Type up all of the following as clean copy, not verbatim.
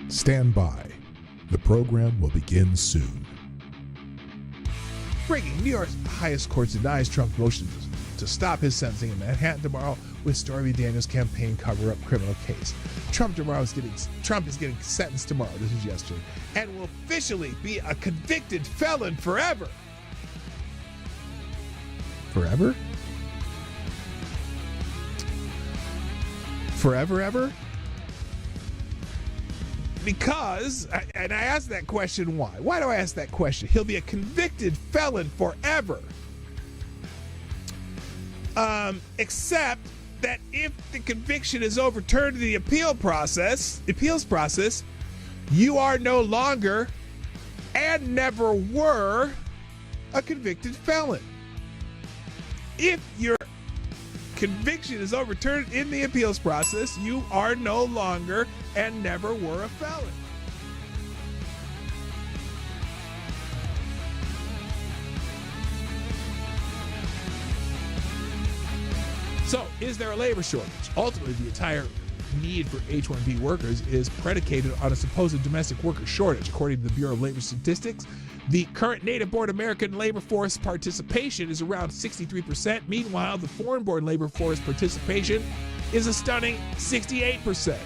Stand by. The program will begin soon. Breaking: New York's highest court denies Trump's motion to stop his sentencing in Manhattan tomorrow with Stormy Daniels' campaign cover-up criminal case. Trump is getting sentenced tomorrow, this is yesterday, and will officially be a convicted felon forever. Forever? Forever, ever? Because, and I asked that question why. Why do I ask that question? He'll be a convicted felon forever. Except that if the conviction is overturned in the appeals process, you are no longer and never were a convicted felon. If your conviction is overturned in the appeals process, you are no longer and never were a felon. So, is there a labor shortage? Ultimately, the entire need for H-1B workers is predicated on a supposed domestic worker shortage. According to the Bureau of Labor Statistics, the current native-born American labor force participation is around 63%. Meanwhile, the foreign-born labor force participation is a stunning 68%.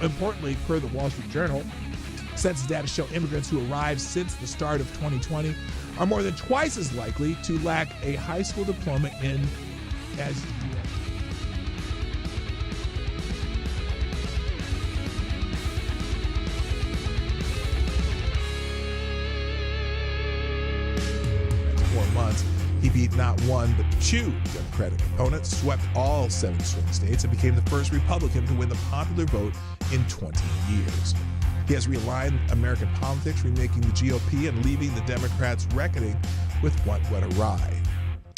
Importantly, per the Wall Street Journal, census data show immigrants who arrived since the start of 2020 are more than twice as likely to lack a high school diploma as months. He beat not one but two Democratic opponents, swept all 7 swing states, and became the first Republican to win the popular vote in 20 years. He has realigned American politics, remaking the GOP and leaving the Democrats reckoning with what went awry.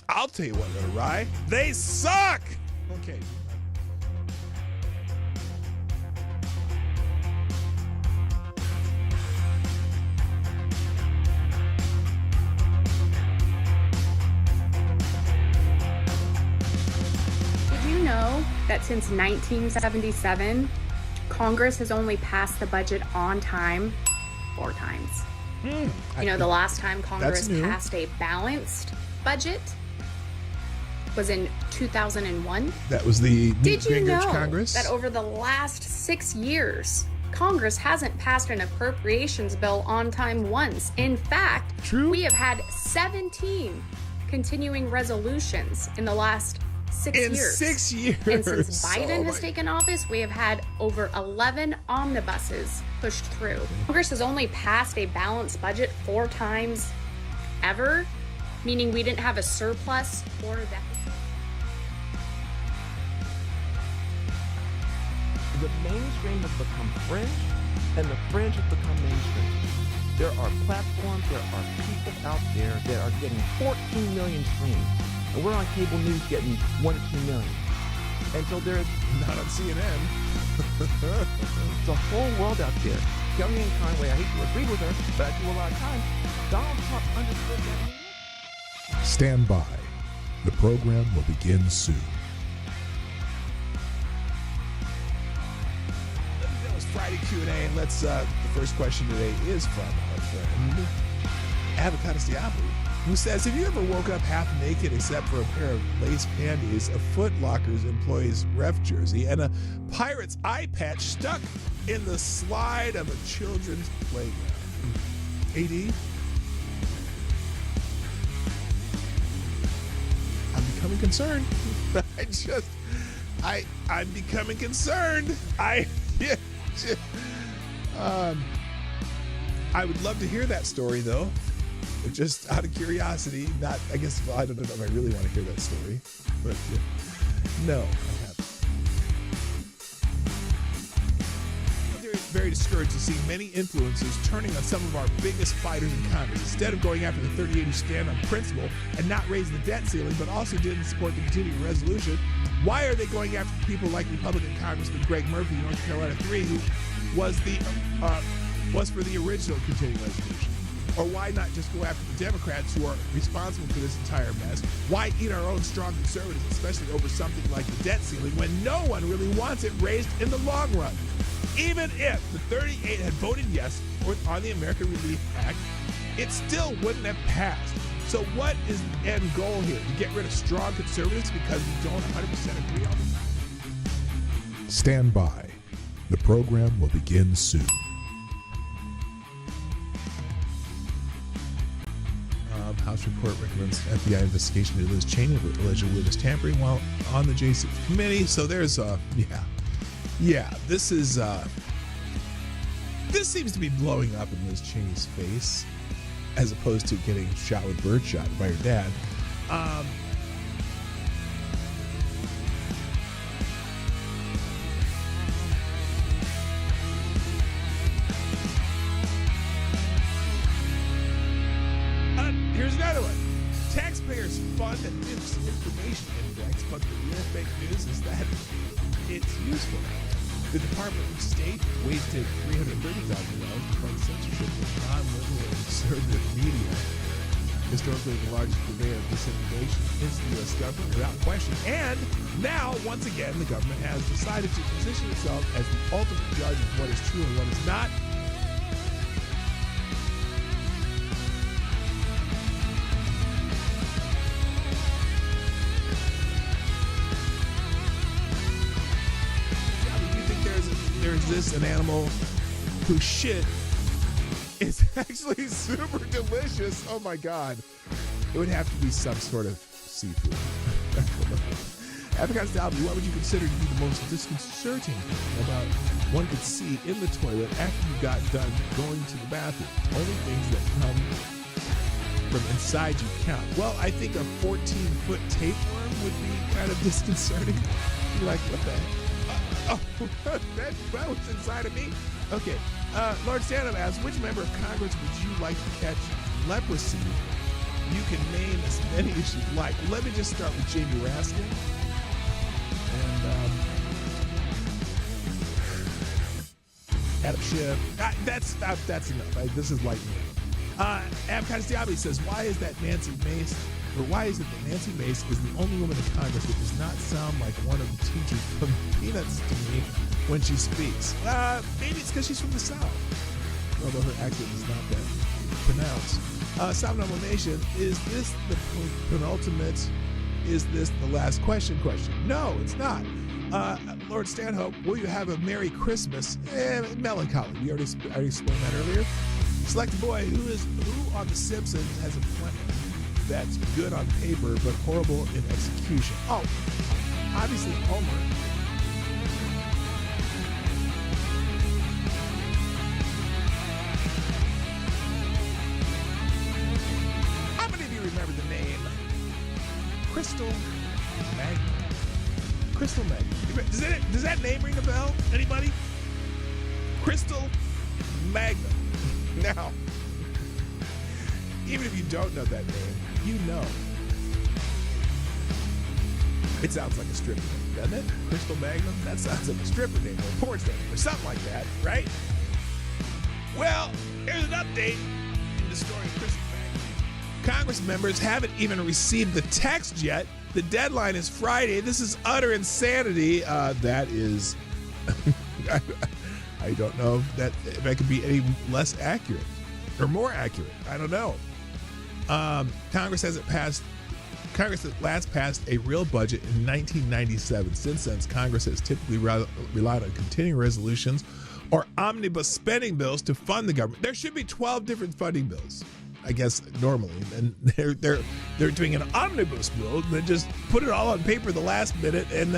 I'll tell you what went awry. They suck! Okay. That since 1977, Congress has only passed the budget on time 4 times. The last time Congress passed a balanced budget was in 2001. That was the Did you know Congress? That over the last 6 years, Congress hasn't passed an appropriations bill on time once? In fact, we have had 17 continuing resolutions in the last 6 years. 6 years. And since Biden has taken office, we have had over 11 omnibuses pushed through. Congress has only passed a balanced budget 4 times ever, meaning we didn't have a surplus or a deficit. The mainstream has become fringe, and the fringe has become mainstream. There are platforms, there are people out there that are getting 14 million streams. And we're on cable news getting 1 to 2 million. And so there's not on CNN. the whole world out there. Kellyanne Conway, I hate to agree with her, but I do a lot of times. Donald Trump understood that. Stand by. The program will begin soon. That was Friday Q&A, and let's. The first question today is from our friend Avocado Diablo, who says, have you ever woken up half naked except for a pair of lace panties, a Foot Locker's employee's ref jersey, and a Pirate's eye patch stuck in the slide of a children's playground? AD? I'm becoming concerned. I'm becoming concerned. I would love to hear that story, though. Just out of curiosity, I don't know if I really want to hear that story, but no, I haven't. They're very discouraged to see many influencers turning on some of our biggest fighters in Congress. Instead of going after the 38 who stand on principle and not raising the debt ceiling, but also didn't support the continuing resolution, why are they going after people like Republican Congressman Greg Murphy, North Carolina 3, who was for the original continuing resolution? Or why not just go after the Democrats who are responsible for this entire mess? Why eat our own strong conservatives, especially over something like the debt ceiling, when no one really wants it raised in the long run? even if the 38 had voted yes on the American Relief Act, it still wouldn't have passed. So what is the end goal here? To get rid of strong conservatives because we don't 100% agree on them? Stand by. The program will begin soon. House report recommends FBI investigation into Liz Cheney of alleged witness tampering while on the J6 committee. So there's this seems to be blowing up in Liz Cheney's face as opposed to getting shot with birdshot by her dad. Here's another one. Taxpayers fund a misinformation index, but the real fake news is that it's useful. The Department of State wasted $330,000 to fund censorship of non-liberal and conservative media. Historically, the largest purveyor of disinformation is the U.S. government, without question. And now, once again, the government has decided to position itself as the ultimate judge of what is true and what is not. This an animal whose shit is actually super delicious. Oh my god. It would have to be some sort of seafood. Avocado Dalby, what would you consider to be the most disconcerting about one could see in the toilet after you got done going to the bathroom? Only things that come from inside you count. Well, I think a 14-foot tapeworm would be kind of disconcerting. You're like, what the heck? Oh, that was inside of me. Okay. Lord Stanham asks, which member of Congress would you like to catch leprosy? You can name as many as you'd like. Let me just start with Jamie Raskin. And Adam Schiff. That's enough. This is lighting up. Avocado Diaby says, why is it that Nancy Mace is the only woman in Congress that does not sound like one of the teachers from Peanuts to me when she speaks? Maybe it's because she's from the South, although her accent is not that pronounced. Somnambule Nation, is this the penultimate? Is this the last question? No, it's not. Lord Stanhope, will you have a Merry Christmas? Melancholy. We already explained that earlier. Select a boy who on The Simpsons has a plan that's good on paper but horrible in execution. Oh, obviously Homer. How many of you remember the name Crystal Magnum? Crystal Magnum. Does that name ring a bell? Anybody? Crystal Magnum. Now, even if you don't know that name, you know. It sounds like a stripper name, doesn't it? Crystal Magnum? That sounds like a stripper name or a porn star or something like that, right? Well, here's an update in the story of Crystal Magnum. Congress members haven't even received the text yet. The deadline is Friday. This is utter insanity. That is... I don't know if that could be any less accurate or more accurate. I don't know. Congress at last passed a real budget in 1997. Since then, Congress has typically relied on continuing resolutions or omnibus spending bills to fund the government. There should be 12 different funding bills, I guess, normally. And they're doing an omnibus bill and then just put it all on paper the last minute and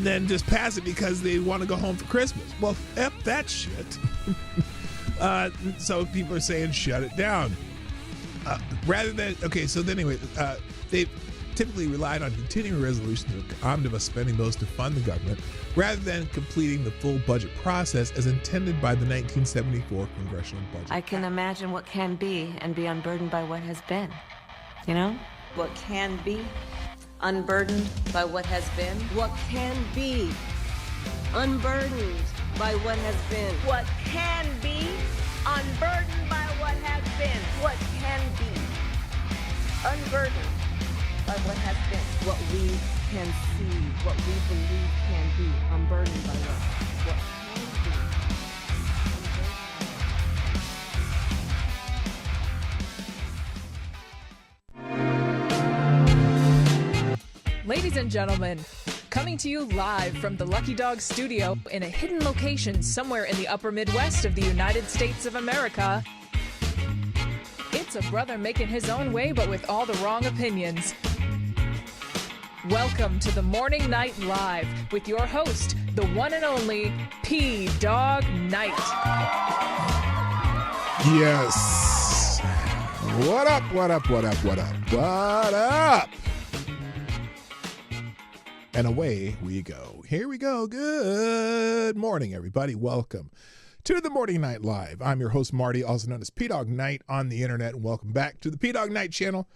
then just pass it because they want to go home for Christmas. Well, F that shit. So people are saying shut it down. They've typically relied on continuing resolutions or omnibus spending bills to fund the government rather than completing the full budget process as intended by the 1974 Congressional Budget. I can imagine what can be and be unburdened by what has been. You know? What can be unburdened by what has been. What can be unburdened by what has been. What can be unburdened by what has been. What can be unburdened by what has been. What we can see, what we believe can be unburdened by what Ladies and gentlemen, coming to you live from the Lucky Dog studio in a hidden location somewhere in the upper Midwest of the United States of America, it's a brother making his own way but with all the wrong opinions. Welcome to the Morning Night Live with your host, the one and only P-Dog Knight. Yes. What up, what up, what up, what up, what up? And away we go. Here we go. Good morning, everybody. Welcome to the Morning Night Live. I'm your host, Marty, also known as P-Dog Knight on the internet. And welcome back to the P-Dog Knight channel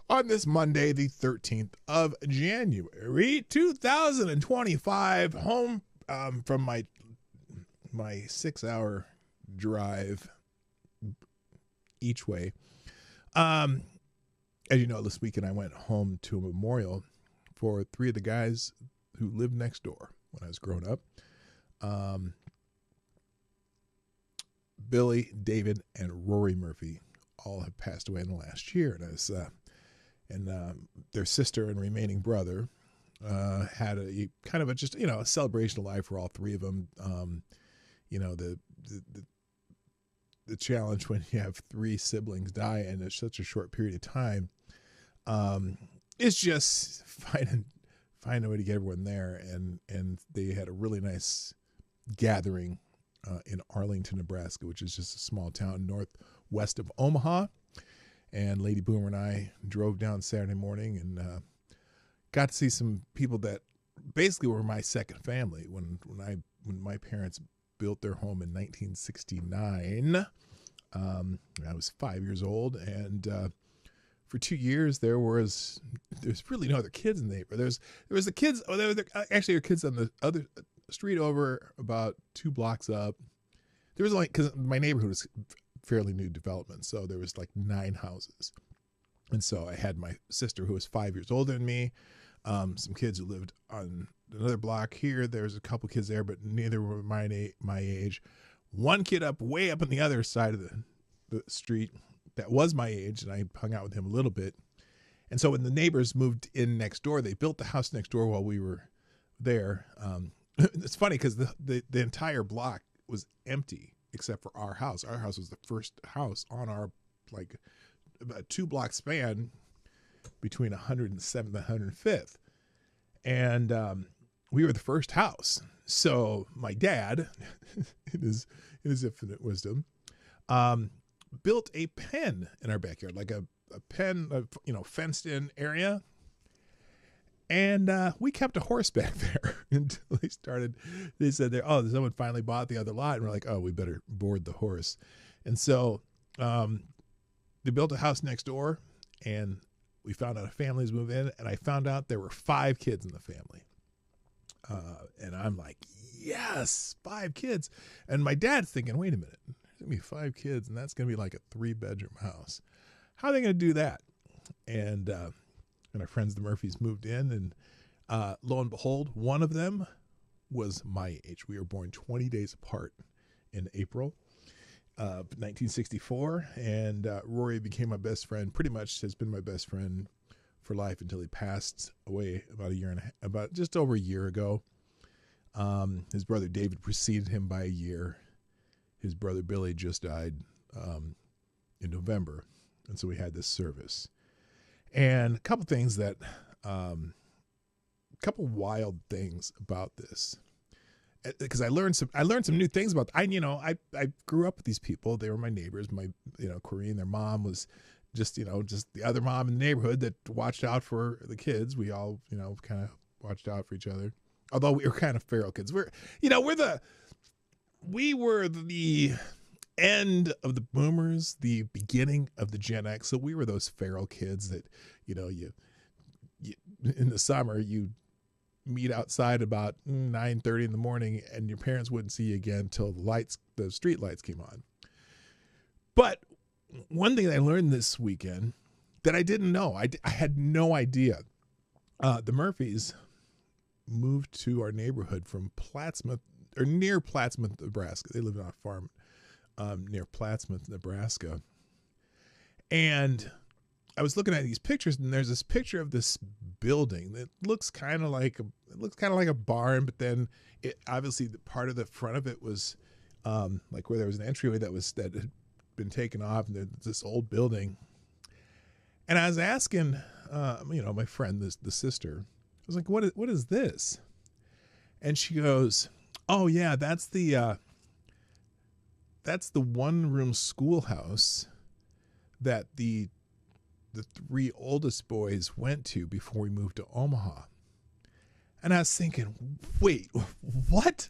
on this Monday, the 13th of January, 2025. Home from my 6-hour drive each way. As you know, this weekend I went home to a memorial for 3 of the guys who lived next door when I was growing up. Billy, David, and Rory Murphy all have passed away in the last year. And their sister and remaining brother had a kind of a celebration of life for all 3 of them. The challenge when you have 3 siblings die in such a short period of time, it's just find a way to get everyone there, and they had a really nice gathering in Arlington, Nebraska, which is just a small town northwest of Omaha. And Lady Boomer and I drove down Saturday morning and got to see some people that basically were my second family. When my parents built their home in 1969, I was 5 years old, and for 2 years, there's really no other kids in the neighborhood. There was the kids. Oh, there were kids on the other street over, about 2 blocks up. There was because my neighborhood was fairly new development, so there was like 9 houses, and so I had my sister who was 5 years older than me. Some kids who lived on another block here. There's a couple kids there, but neither were my age. One kid way up on the other side of the street that was my age, and I hung out with him a little bit. And so when the neighbors moved in next door, they built the house next door while we were there. It's funny because the entire block was empty except for our house. Our house was the first house on our about 2-block span between 107th and 105th. And we were the first house. So my dad, in his infinite wisdom, built a pen in our backyard, like a pen, fenced in area. And we kept a horse back there until they said, someone finally bought the other lot. And we're like, oh, we better board the horse. And so they built a house next door, and we found out families move in, and I found out there were 5 kids in the family. And I'm like, yes, 5 kids. And my dad's thinking, wait a minute. There's going to be 5 kids, and that's going to be like a 3-bedroom house. How are they going to do that? And our friends, the Murphys, moved in, and lo and behold, one of them was my age. We were born 20 days apart in April of 1964, and Rory became my best friend, pretty much has been my best friend for life until he passed away about just over a year ago. His brother David preceded him by a year. His brother Billy just died in November, and so we had this service. And a couple things couple wild things about this, because I learned some new things about. I grew up with these people. They were my neighbors. My Corrine, their mom was just the other mom in the neighborhood that watched out for the kids. We all kind of watched out for each other. Although we were kind of feral kids. We were the end of the boomers, the beginning of the Gen X. So we were those feral kids that, you in the summer, you meet outside about 9:30 in the morning, and your parents wouldn't see you again until the street lights came on. But one thing I learned this weekend that I didn't know, I had no idea. The Murphys moved to our neighborhood from Plattsmouth, or near Plattsmouth, Nebraska. They lived on a farm near Plattsmouth, Nebraska. And I was looking at these pictures, and there's this picture of this building that looks kind of like a barn, but then it obviously the part of the front of it was like where there was an entryway that had been taken off, and there's this old building. And I was asking, my friend, the sister, I was like, what is this? And she goes, oh yeah, that's the one-room schoolhouse that the three oldest boys went to before we moved to Omaha. And I was thinking, wait, what?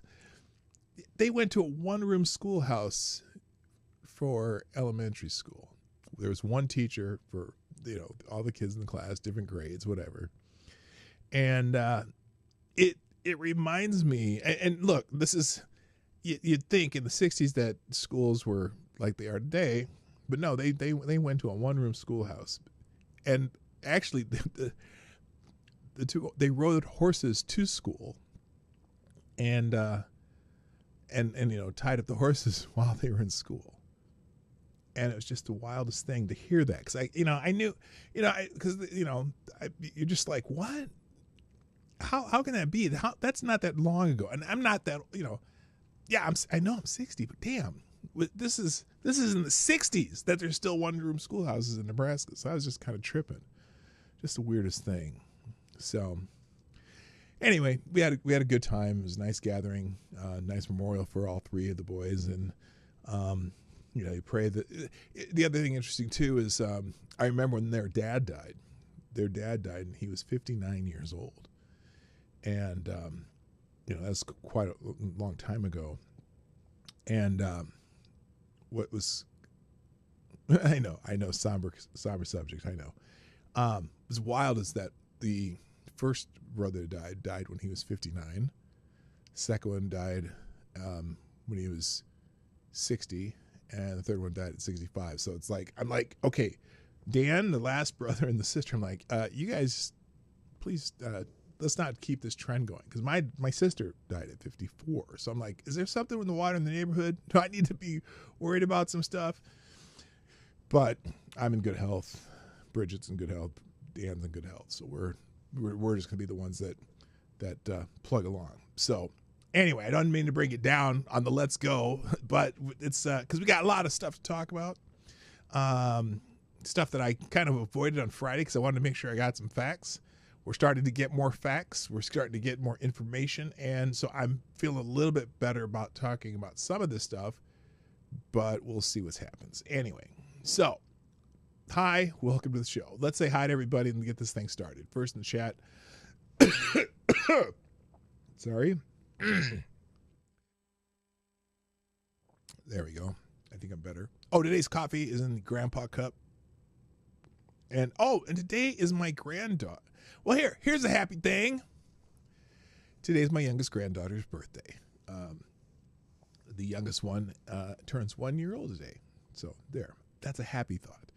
They went to a one-room schoolhouse for elementary school. There was one teacher for, all the kids in the class, different grades, whatever. And it reminds me, and look, this is, you'd think in the 60s that schools were like they are today, but no, they went to a one-room schoolhouse. And actually, the two, they rode horses to school, and tied up the horses while they were in school. And it was just the wildest thing to hear that, because I knew, you're just like, what? How can that be? That's not that long ago, and I'm not that, I know I'm 60, but damn, this is in the 60s that there's still one-room schoolhouses in Nebraska. So I was just kind of tripping, just the weirdest thing. So anyway, we had a good time. It was a nice gathering, nice memorial for all three of the boys, and you pray that. The other thing interesting too is I remember when their dad died. Their dad died, and he was 59 years old, and that's quite a long time ago. And what was, I know, somber subject. I know. As wild as that, the first brother died when he was 59. Second one died when he was 60, and the third one died at 65. So it's like, I'm like, okay, Dan, the last brother, and the sister, I'm like, you guys, please, let's not keep this trend going, because my sister died at 54. So I'm like, is there something in the water in the neighborhood? Do I need to be worried about some stuff? But I'm in good health. Bridget's in good health. Dan's in good health. So we're just gonna be the ones that plug along. So anyway, I don't mean to bring it down on the let's go, but it's because we got a lot of stuff to talk about. Stuff that I kind of avoided on Friday because I wanted to make sure I got some facts. We're starting to get more facts. We're starting to get more information. And so I'm feeling a little bit better about talking about some of this stuff, but we'll see what happens. Anyway, so hi, welcome to the show. Let's say hi to everybody and get this thing started. First in the chat. Sorry. There we go. I think I'm better. Oh, today's coffee is in the grandpa cup. And today is my granddaughter. Well, here's a happy thing. Today is my youngest granddaughter's birthday. The youngest one turns 1 year old today. So there, that's a happy thought.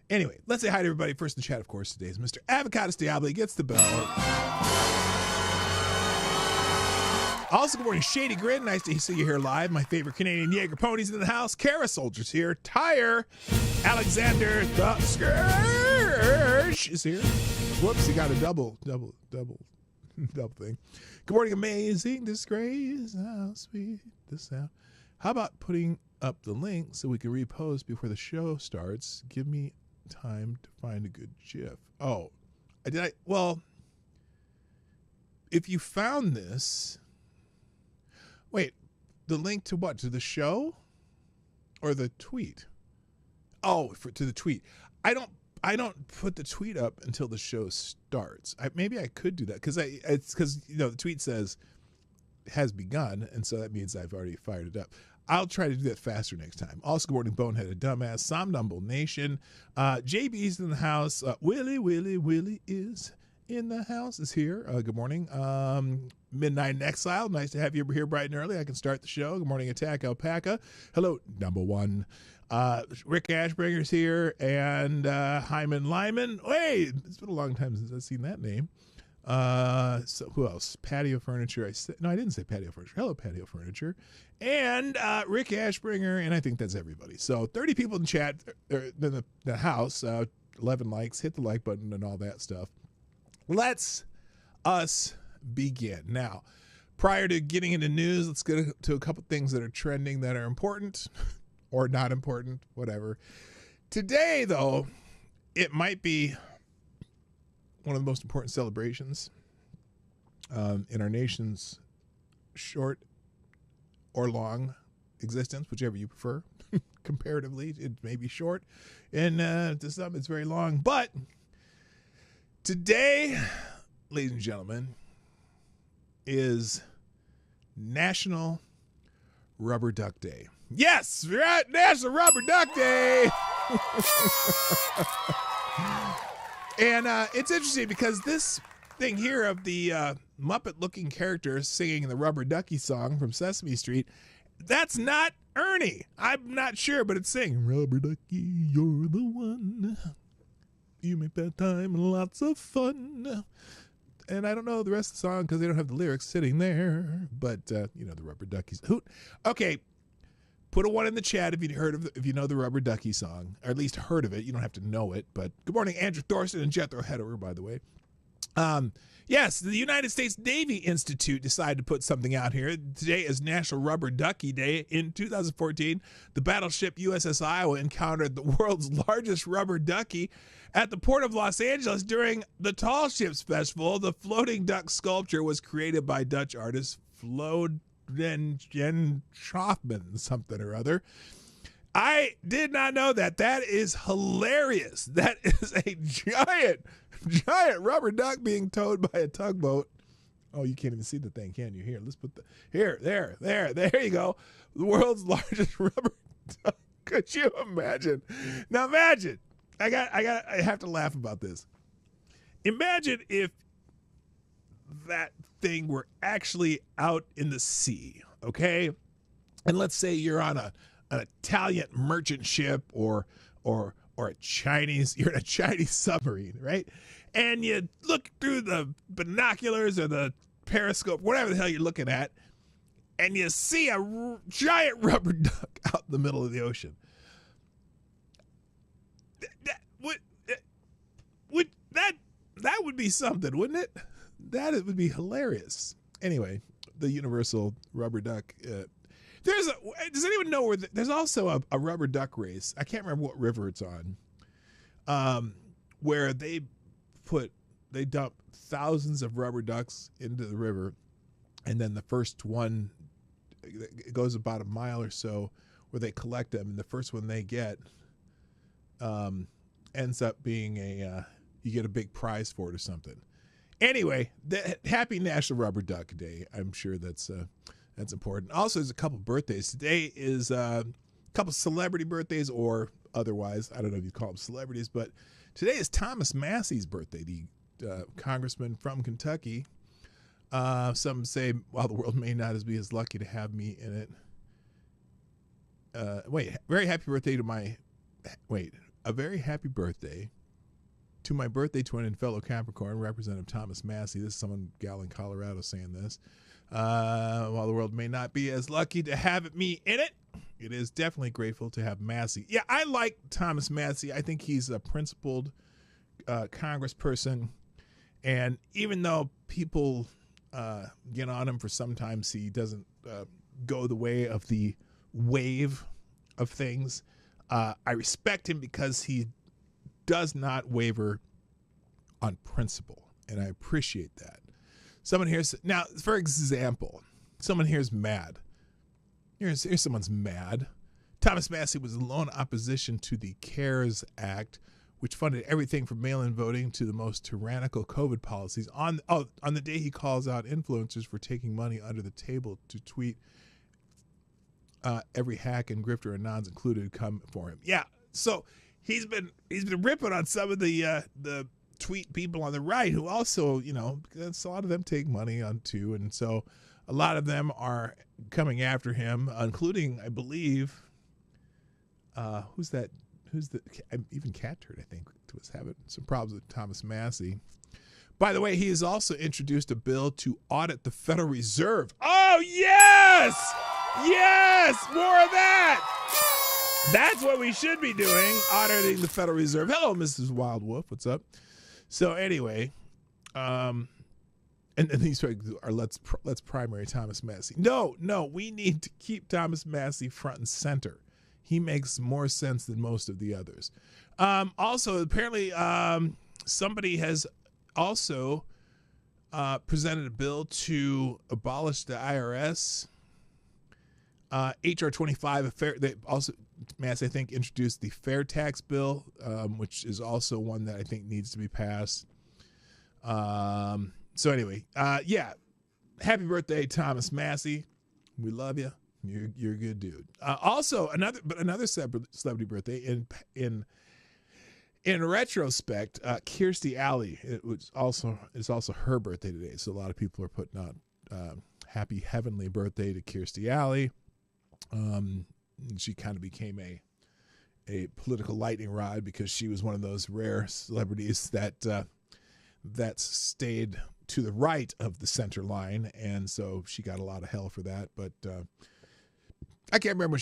Anyway, let's say hi to everybody. First in the chat, of course, today is Mr. Avocados Diablo. Gets the bell. Also, good morning, Shady Grin. Nice to see you here live. My favorite Canadian Jaeger ponies in the house. Kara Soldiers here. Tyre. Alexander the Scourge is here. Whoops, he got a double thing. Good morning, amazing disgrace. How sweet the sound. How about putting up the link so we can repost before the show starts? Give me time to find a good GIF. Oh, well, if you found this, wait, the link to what? To the show or the tweet? Oh, to the tweet. I don't put the tweet up until the show starts. Maybe I could do that because the tweet says has begun, and so that means I've already fired it up. I'll try to do that faster next time. Also, good morning, Boneheaded Dumbass, Somnambul Nation. JB's in the house. Willie is in the house, is here. Good morning. Midnight in Exile, nice to have you here bright and early. I can start the show. Good morning, Attack Alpaca. Hello, number one. Rick Ashbringer's here, and Hyman Lyman. Hey, it's been a long time since I've seen that name. So who else? Patio Furniture. I didn't say Patio Furniture. Hello, Patio Furniture. And Rick Ashbringer, and I think that's everybody. So 30 people in chat, in the house, 11 likes. Hit the like button and all that stuff. Let's us begin. Now, prior to getting into news, let's get to a couple things that are trending that are important or not important, whatever. Today, though, it might be one of the most important celebrations in our nation's short or long existence, whichever you prefer. Comparatively, it may be short, and to some it's very long. But today, ladies and gentlemen, is National Rubber Duck Day. Yes, we're at National Rubber Duck Day. And it's interesting because this thing here of the Muppet-looking character singing the Rubber Ducky song from Sesame Street, that's not Ernie. I'm not sure, but it's saying, Rubber Ducky, you're the one. You make bad time and lots of fun. And I don't know the rest of the song because they don't have the lyrics sitting there. But, the Rubber Duckies. Okay. Put a 1 in the chat if you know the Rubber Ducky song, or at least heard of it. You don't have to know it. But good morning, Andrew Thorson and Jethro Hederer, by the way. Yes, the United States Navy Institute decided to put something out here. Today is National Rubber Ducky Day. In 2014, the battleship USS Iowa encountered the world's largest rubber ducky at the port of Los Angeles during the Tall Ships Festival. The floating duck sculpture was created by Dutch artist Floden Schofman, something or other. I did not know that. That is hilarious. That is a giant rubber duck being towed by a tugboat. Oh, you can't even see the thing, can you? Here, let's put there you go. The world's largest rubber duck. Could you imagine? Now imagine. I have to laugh about this. Imagine if that thing were actually out in the sea, okay? And let's say you're on an Italian merchant ship or you're in a Chinese submarine, right? And you look through the binoculars or the periscope, whatever the hell you're looking at, and you see a giant rubber duck out in the middle of the ocean. That would be something, wouldn't it? That would be hilarious. Anyway, the universal rubber duck. Does anyone know where there's also a rubber duck race? I can't remember what river it's on. Where they dump thousands of rubber ducks into the river, and then the first one, it goes about a mile or so where they collect them, and the first one they get ends up being you get a big prize for it or something. Anyway, happy National Rubber Duck Day. I'm sure that's important. Also, there's a couple birthdays. Today is a couple celebrity birthdays or otherwise. I don't know if you call them celebrities, but today is Thomas Massey's birthday, the congressman from Kentucky. Some say, while the world may not be as lucky to have me in it. Very happy birthday a very happy birthday to my birthday twin and fellow Capricorn, Representative Thomas Massey. This is some gal in Colorado saying this. While the world may not be as lucky to have me in it, it is definitely grateful to have Massey. Yeah, I like Thomas Massey. I think he's a principled congressperson. And even though people get on him for sometimes he doesn't go the way of the wave of things, I respect him because he does not waver on principle, and I appreciate that. Someone here's now, for example, someone here's mad. Here's someone's mad. Thomas Massey was in lone opposition to the CARES Act, which funded everything from mail-in voting to the most tyrannical COVID policies. On the day he calls out influencers for taking money under the table to tweet, every hack and grifter and nons included come for him. Yeah, so he's been ripping on some of the tweet people on the right who also, because a lot of them take money on too, and so a lot of them are coming after him, including, I believe, even Cat Turd, I think, was having some problems with Thomas Massey. By the way, he has also introduced a bill to audit the Federal Reserve. Oh, yes! Yes! More of that! That's what we should be doing, auditing the Federal Reserve. Hello, Mrs. Wild Wolf. What's up? So anyway, and these are let's primary Thomas Massey. No, we need to keep Thomas Massey front and center. He makes more sense than most of the others. Also, apparently, somebody has also presented a bill to abolish the IRS. HR 25, they also, Mass, I think, introduced the fair tax bill, which is also one that I think needs to be passed. So anyway, yeah, happy birthday, Thomas Massey. We love you. You're a good dude. Also, another celebrity birthday in retrospect, Kirstie Alley. It's also her birthday today. So a lot of people are putting out happy heavenly birthday to Kirstie Alley. She kind of became a political lightning rod because she was one of those rare celebrities that stayed to the right of the center line, and so she got a lot of hell for that. But I can't remember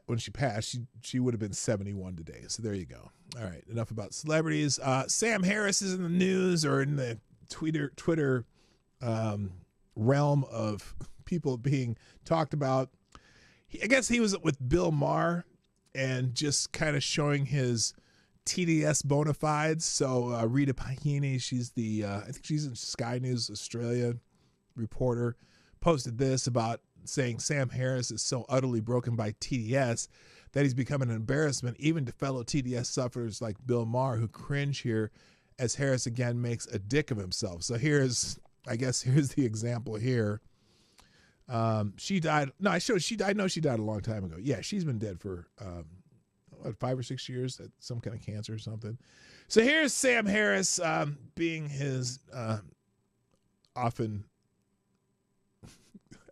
when she passed. She would have been 71 today. So there you go. All right, enough about celebrities. Sam Harris is in the news, or in the Twitter realm of people being talked about. I guess he was with Bill Maher and just kind of showing his TDS bona fides. So Rita Pahini, she's I think she's in Sky News Australia reporter, posted this about saying Sam Harris is so utterly broken by TDS that he's become an embarrassment even to fellow TDS sufferers like Bill Maher, who cringe here as Harris again makes a dick of himself. So here's the example here. She died. No, she died. No, she died a long time ago. Yeah, she's been dead for 5 or 6 years, some kind of cancer or something. So here's Sam Harris being his often,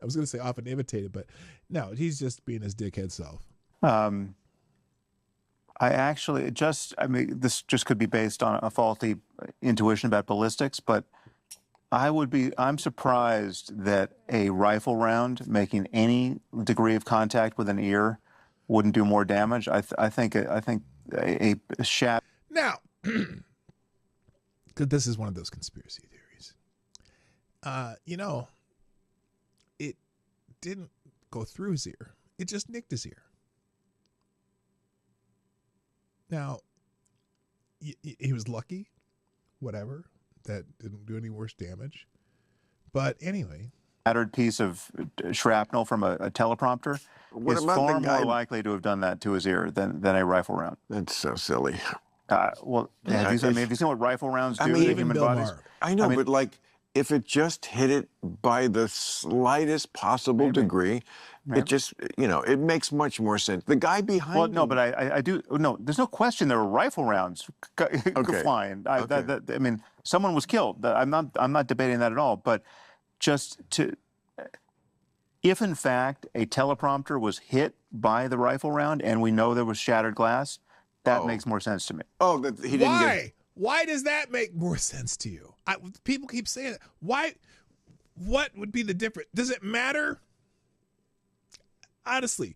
I was going to say often imitated, but no, he's just being his dickhead self. This just could be based on a faulty intuition about ballistics, but I'm surprised that a rifle round making any degree of contact with an ear wouldn't do more damage. I think a shot. Now, because this is one of those conspiracy theories. It didn't go through his ear. It just nicked his ear. Now, he was lucky, whatever. That didn't do any worse damage. But anyway. Shattered piece of shrapnel from a teleprompter is far more likely to have done that to his ear than a rifle round. That's so silly. Have you seen what rifle rounds do to human bodies? I know, but like, if it just hit it by the slightest possible degree, it just, it makes much more sense. The guy behind Well, no, but I do, no, there's no question there were rifle rounds flying. Someone was killed. I'm not debating that at all, but if in fact a teleprompter was hit by the rifle round and we know there was shattered glass, that makes more sense to me. Oh, that he didn't get... Why does that make more sense to you? People keep saying it. Why? What would be the difference? Does it matter? Honestly,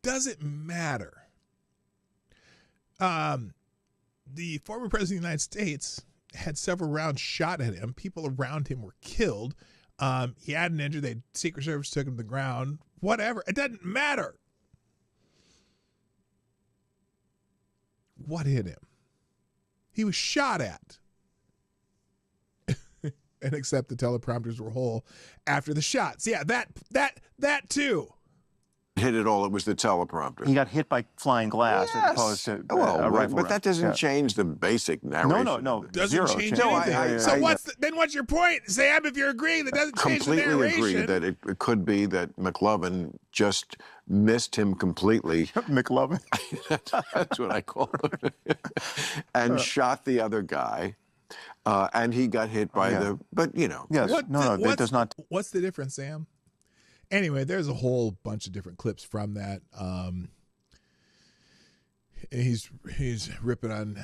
does it matter? The former president of the United States had several rounds shot at him. People around him were killed. He had an injury. The Secret Service took him to the ground. Whatever. It doesn't matter. What hit him? He was shot at. And except the teleprompters were whole after the shots. Yeah, that too. Hit it all. It was the teleprompter. He got hit by flying glass as opposed to a rifle round. That doesn't change the basic narration. No. Doesn't change anything. So what's your point, Sam? If you're agreeing, that doesn't change the narration. Completely agree that it could be that McLovin just missed him completely. McLovin? That's what I call him. And shot the other guy. And he got hit by Yes. It does not. What's the difference, Sam? Anyway, there's a whole bunch of different clips from that. He's ripping on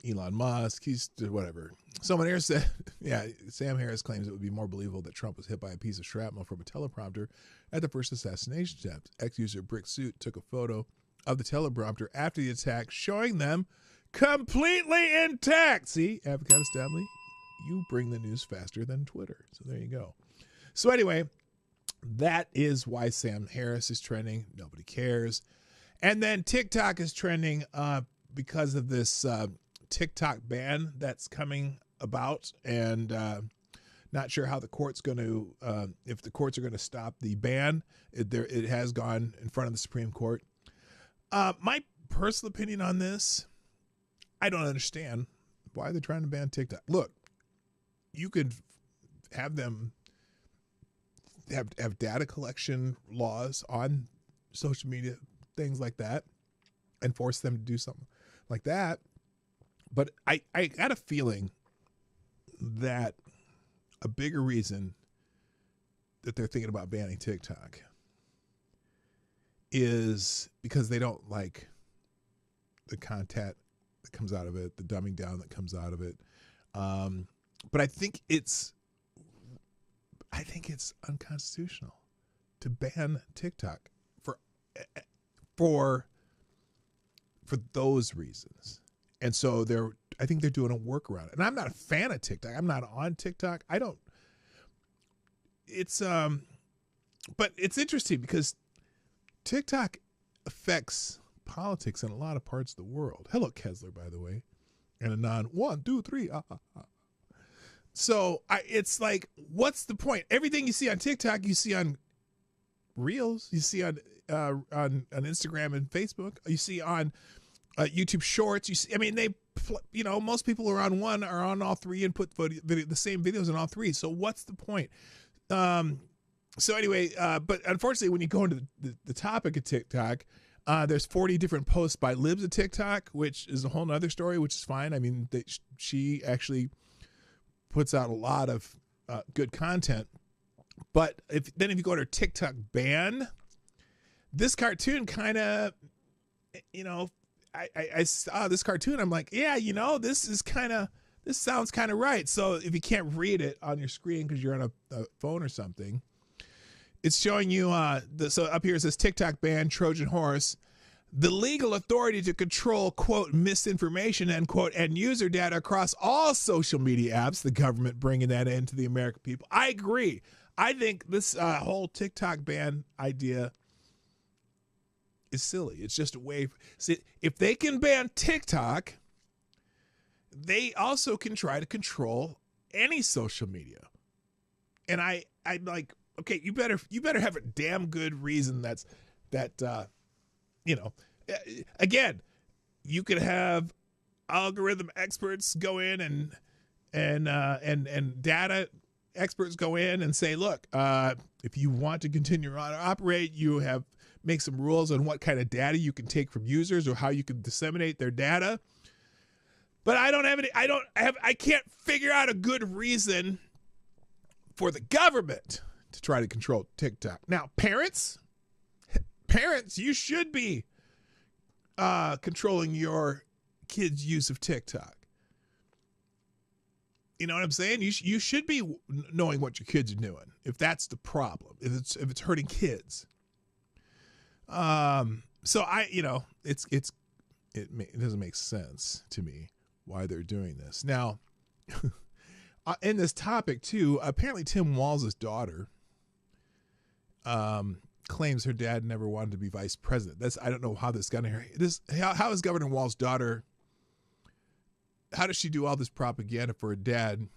Elon Musk, he's whatever. Someone here said, yeah, Sam Harris claims it would be more believable that Trump was hit by a piece of shrapnel from a teleprompter at the first assassination attempt. Ex-user Brick Suit took a photo of the teleprompter after the attack, showing them completely intact. See, Avocado Stably, you bring the news faster than Twitter. So there you go. So anyway, that is why Sam Harris is trending. Nobody cares. And then TikTok is trending because of this TikTok ban that's coming about, and not sure how the court's going to, if the courts are going to stop the ban. It has gone in front of the Supreme Court. My personal opinion on this, I don't understand why they're trying to ban TikTok. Look, you could have them have data collection laws on social media, things like that, and force them to do something like that. But I got a feeling that a bigger reason that they're thinking about banning TikTok is because they don't like the content that comes out of it, the dumbing down that comes out of it. But I think it's unconstitutional to ban TikTok for those reasons. And so I think they're doing a workaround. And I'm not a fan of TikTok. I'm not on TikTok. But it's interesting because TikTok affects politics in a lot of parts of the world. Hello, Kessler, by the way. And Anon, 1, 2, 3. So it's like, what's the point? Everything you see on TikTok, you see on Reels, you see on Instagram and Facebook, you see on YouTube Shorts. You see, I mean, most people are on one, are on all three, and put the same videos on all three. So what's the point? So anyway, but unfortunately, when you go into the topic of TikTok, there's 40 different posts by Libs of TikTok, which is a whole nother story, which is fine. I mean, she actually puts out a lot of good content. But if you go to her TikTok ban, this cartoon kind of, I saw this cartoon. I'm like, yeah, this sounds kind of right. So if you can't read it on your screen because you're on a phone or something, it's showing you, so up here it says TikTok ban Trojan horse, the legal authority to control, quote, misinformation, end quote, and user data across all social media apps, the government bringing that into the American people. I agree. I think this whole TikTok ban idea is silly. It's just a way. See, if they can ban TikTok, they also can try to control any social media. And I'm like, okay, you better have a damn good reason again, you could have algorithm experts go in and data experts go in and say, look, if you want to continue on to operate, you have make some rules on what kind of data you can take from users or how you can disseminate their data. But I can't figure out a good reason for the government to try to control TikTok. Now, parents, you should be controlling your kids' use of TikTok. You know what I'm saying? You should be knowing what your kids are doing if that's the problem. If it's hurting kids. So it doesn't make sense to me why they're doing this. Now, in this topic too, apparently Tim Walz's daughter claims her dad never wanted to be vice president. I don't know how this got here. How is Governor Walz's daughter? How does she do all this propaganda for her dad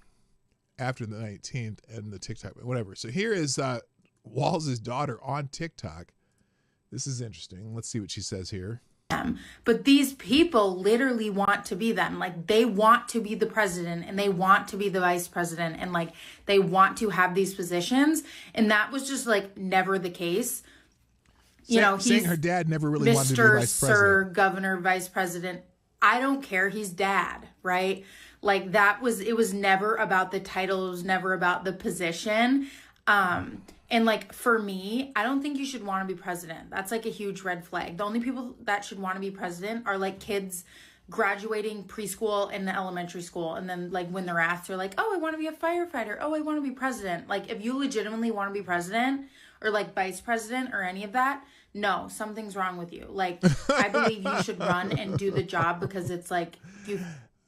after the 19th and the TikTok, whatever? So here is Walz's daughter on TikTok. This is interesting. Let's see what she says here. But these people literally want to be them. Like, they want to be the president and they want to be the vice president and like they want to have these positions. And that was just like never the case. He's saying her dad never really wanted to be vice president. Sir, governor, vice president. I don't care. He's dad, right? Like it was never about the title. It was never about the position. And like, for me, I don't think you should want to be president. That's like a huge red flag. The only people that should want to be president are like kids graduating preschool and elementary school, and then like when they're asked, they're like, oh, I want to be a firefighter, oh, I want to be president. Like, if you legitimately want to be president or like vice president or any of that, no, something's wrong with you. Like, I believe you should run and do the job, because it's like you.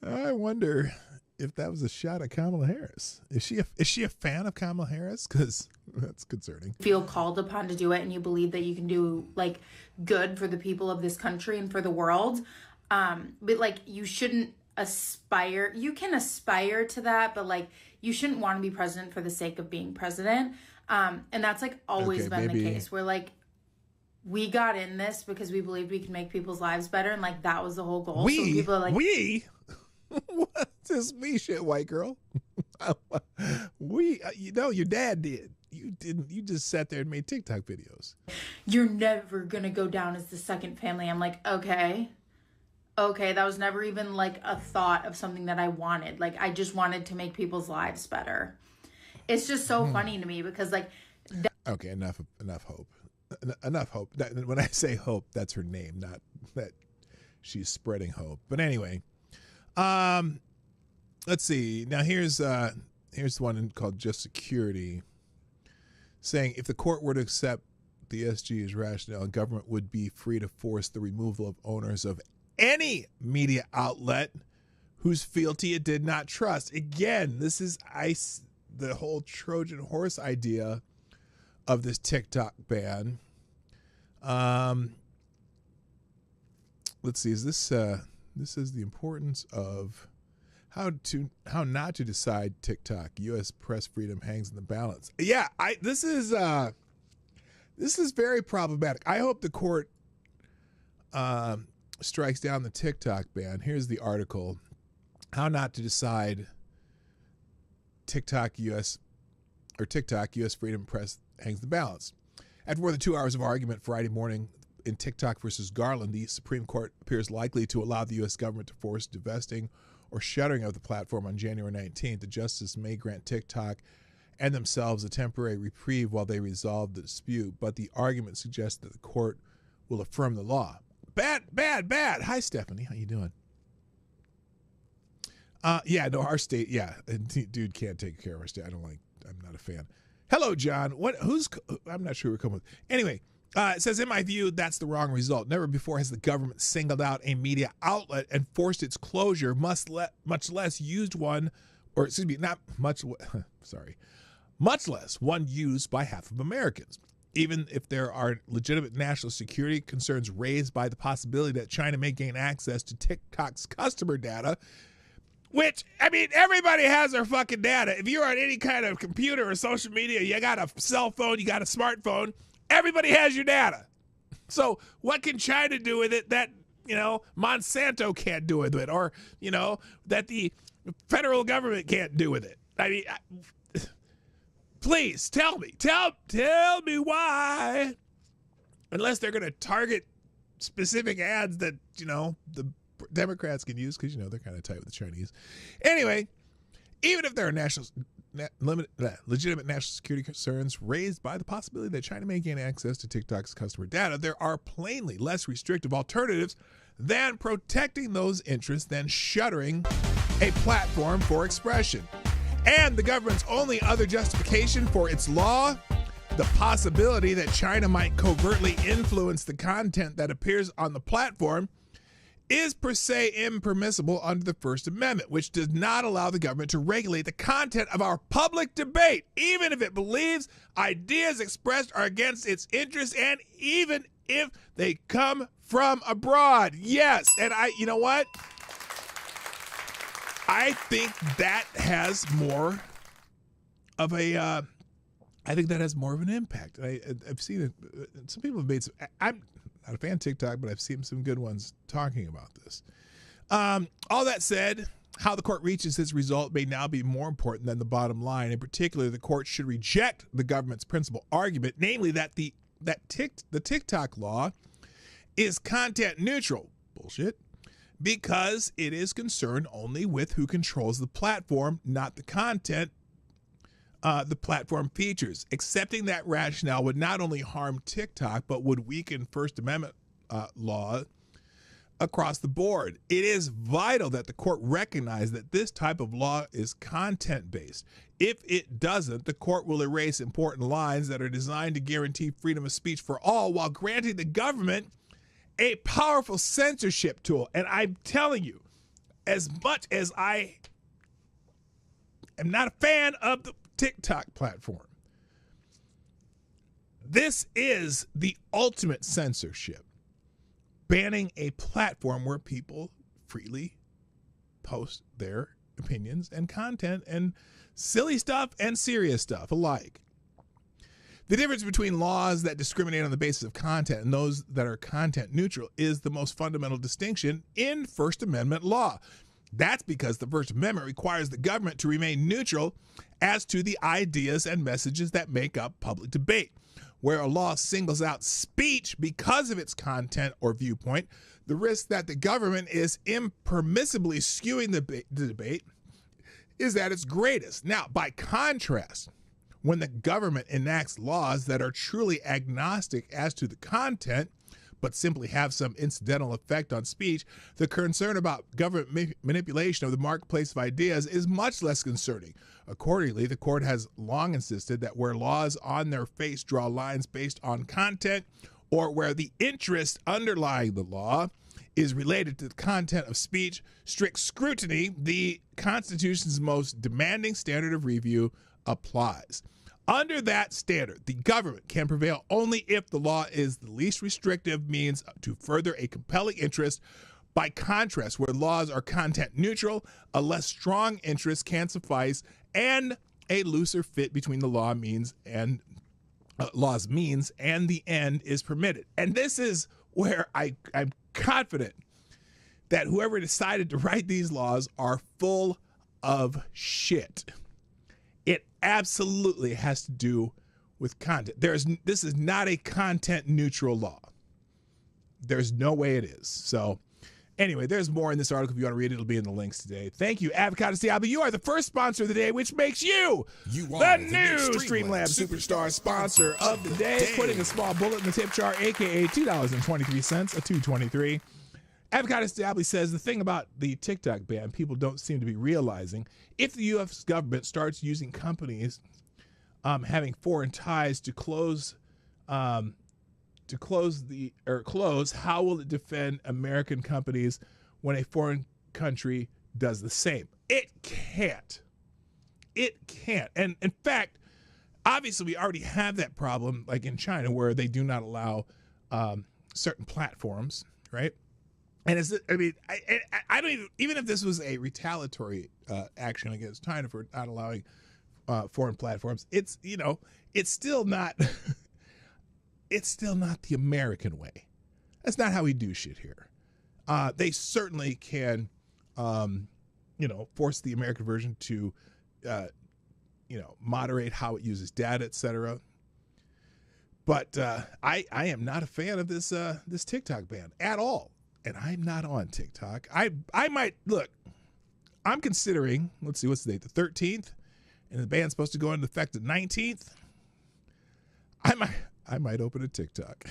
I wonder if that was a shot at Kamala Harris. Is she a fan of Kamala Harris? Because that's concerning. Feel called upon to do it, and you believe that you can do like good for the people of this country and for the world. But like, you shouldn't aspire. You can aspire to that, but like, you shouldn't want to be president for the sake of being president. And that's like always been the case, where like we got in this because we believed we could make people's lives better, and like that was the whole goal. So people are like, what's this we shit, white girl? Your dad did. You didn't. You just sat there and made TikTok videos. You're never gonna go down as the second family. I'm like, okay, that was never even like a thought of something that I wanted. Like, I just wanted to make people's lives better. It's just so funny to me, because like, okay, enough hope. Enough hope. When I say hope, that's her name, not that she's spreading hope. But anyway, let's see. Now here's one called Just Security, saying if the court were to accept the SG's rationale, government would be free to force the removal of owners of any media outlet whose fealty it did not trust. Again, this is the whole Trojan horse idea of this TikTok ban. Let's see. Is this is the importance of how not to decide TikTok. U.S. press freedom hangs in the balance. Yeah, this is very problematic. I hope the court strikes down the TikTok ban. Here's the article: How not to decide TikTok U.S. freedom press hangs the balance. After more than 2 hours of argument Friday morning in TikTok versus Garland, the Supreme Court appears likely to allow the U.S. government to force divesting or shuttering of the platform on January 19th. The justice may grant TikTok and themselves a temporary reprieve while they resolve the dispute, but the argument suggests that the court will affirm the law. Bad. Hi, Stephanie. How you doing? Our state, dude can't take care of our state. I'm not a fan. Hello, John. I'm not sure who we're coming with. Anyway, it says, in my view, that's the wrong result. Never before has the government singled out a media outlet and forced its closure, much less used one, much less one used by half of Americans. Even if there are legitimate national security concerns raised by the possibility that China may gain access to TikTok's customer data, which, I mean, everybody has their fucking data. If you're on any kind of computer or social media, you got a cell phone, you got a smartphone, everybody has your data. So what can China do with it that, Monsanto can't do with it, or, that the federal government can't do with it? I mean, please tell me why, unless they're going to target specific ads that, the Democrats can use, because they're kind of tight with the Chinese. Anyway, even if there are legitimate national security concerns raised by the possibility that China may gain access to TikTok's customer data, there are plainly less restrictive alternatives than protecting those interests than shuttering a platform for expression. And the government's only other justification for its law, the possibility that China might covertly influence the content that appears on the platform, is per se impermissible under the First Amendment, which does not allow the government to regulate the content of our public debate, even if it believes ideas expressed are against its interests and even if they come from abroad. Yes, and you know what? I think that has more of an impact. I've seen it. Some people have made some. I'm not a fan of TikTok, but I've seen some good ones talking about this. All that said, how the court reaches this result may now be more important than the bottom line. In particular, the court should reject the government's principal argument, namely that the TikTok law is content neutral. Bullshit. Because it is concerned only with who controls the platform, not the content the platform features. Accepting that rationale would not only harm TikTok, but would weaken First Amendment law across the board. It is vital that the court recognize that this type of law is content-based. If it doesn't, the court will erase important lines that are designed to guarantee freedom of speech for all while granting the government a powerful censorship tool. And I'm telling you, as much as I am not a fan of the TikTok platform, this is the ultimate censorship. Banning a platform where people freely post their opinions and content and silly stuff and serious stuff alike. The difference between laws that discriminate on the basis of content and those that are content neutral is the most fundamental distinction in First Amendment law. That's because the First Amendment requires the government to remain neutral as to the ideas and messages that make up public debate. Where a law singles out speech because of its content or viewpoint, the risk that the government is impermissibly skewing the debate is at its greatest. Now, by contrast, when the government enacts laws that are truly agnostic as to the content, but simply have some incidental effect on speech, the concern about government manipulation of the marketplace of ideas is much less concerning. Accordingly, the court has long insisted that where laws on their face draw lines based on content, or where the interest underlying the law is related to the content of speech, strict scrutiny, the Constitution's most demanding standard of review, applies. Under that standard, the government can prevail only if the law is the least restrictive means to further a compelling interest. By contrast, where laws are content neutral, a less strong interest can suffice, and a looser fit between the law's means and the end is permitted. And this is where I'm confident that whoever decided to write these laws are full of shit. It absolutely has to do with content. This is not a content neutral law. There's no way it is. So anyway, there's more in this article. If you want to read it, it'll be in the links today. Thank you, Avocados Diablo. You are the first sponsor of the day, which makes you the new Streamlabs Superstar sponsor of the day. Putting a small bullet in the tip jar, a.k.a. $2.23, a $2.23. Avocados Diablo says the thing about the TikTok ban people don't seem to be realizing, if the U.S. government starts using companies having foreign ties to close, how will it defend American companies when a foreign country does the same? It can't. It can't. And in fact, obviously we already have that problem, like in China, where they do not allow certain platforms, right? And I don't even if this was a retaliatory action against China for not allowing foreign platforms, it's still not it's still not the American way. That's not how we do shit here. They certainly can force the American version to moderate how it uses data, etc. But I am not a fan of this TikTok ban at all. And I'm not on TikTok. I might look. I'm considering. Let's see, what's the date? The 13th, and the ban's supposed to go into effect the 19th. I might open a TikTok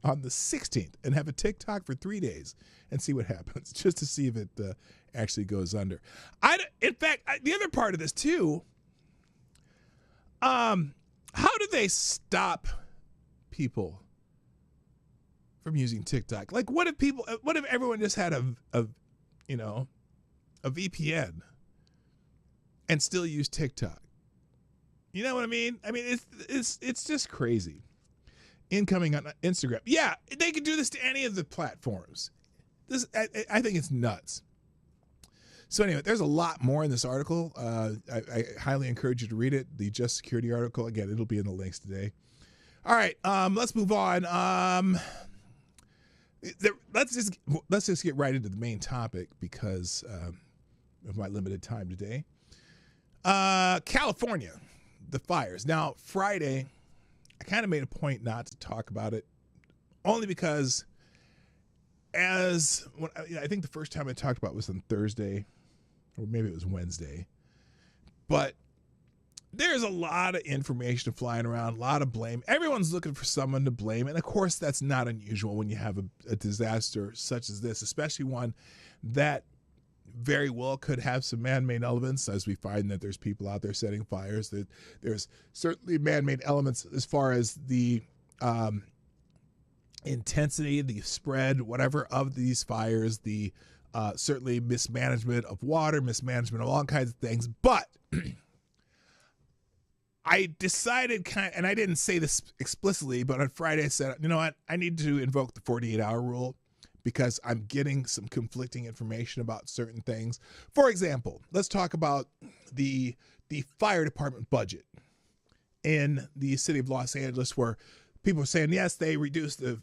on the 16th and have a TikTok for 3 days and see what happens, just to see if it actually goes under. In fact, the other part of this too. How do they stop people from using TikTok? Like, what if everyone just had a VPN and still use TikTok? You know what I mean? I mean, it's just crazy. Incoming on Instagram. Yeah, they could do this to any of the platforms. I think it's nuts. So anyway, there's a lot more in this article. I highly encourage you to read it. The Just Security article. Again, it'll be in the links today. All right, let's move on. Let's just get right into the main topic because of my limited time today. California, the fires. Now, Friday, I kind of made a point not to talk about it, only because I think the first time I talked about it was on Thursday, or maybe it was Wednesday. But there's a lot of information flying around, a lot of blame. Everyone's looking for someone to blame. And of course, that's not unusual when you have a disaster such as this, especially one that very well could have some man-made elements, as we find that there's people out there setting fires, that there's certainly man-made elements as far as the intensity, the spread, whatever of these fires, the certainly mismanagement of water, mismanagement of all kinds of things. But I decided, and I didn't say this explicitly, but on Friday I said, you know what, I need to invoke the 48-hour rule because I'm getting some conflicting information about certain things. For example, let's talk about the fire department budget in the city of Los Angeles, where people are saying, yes, they reduced the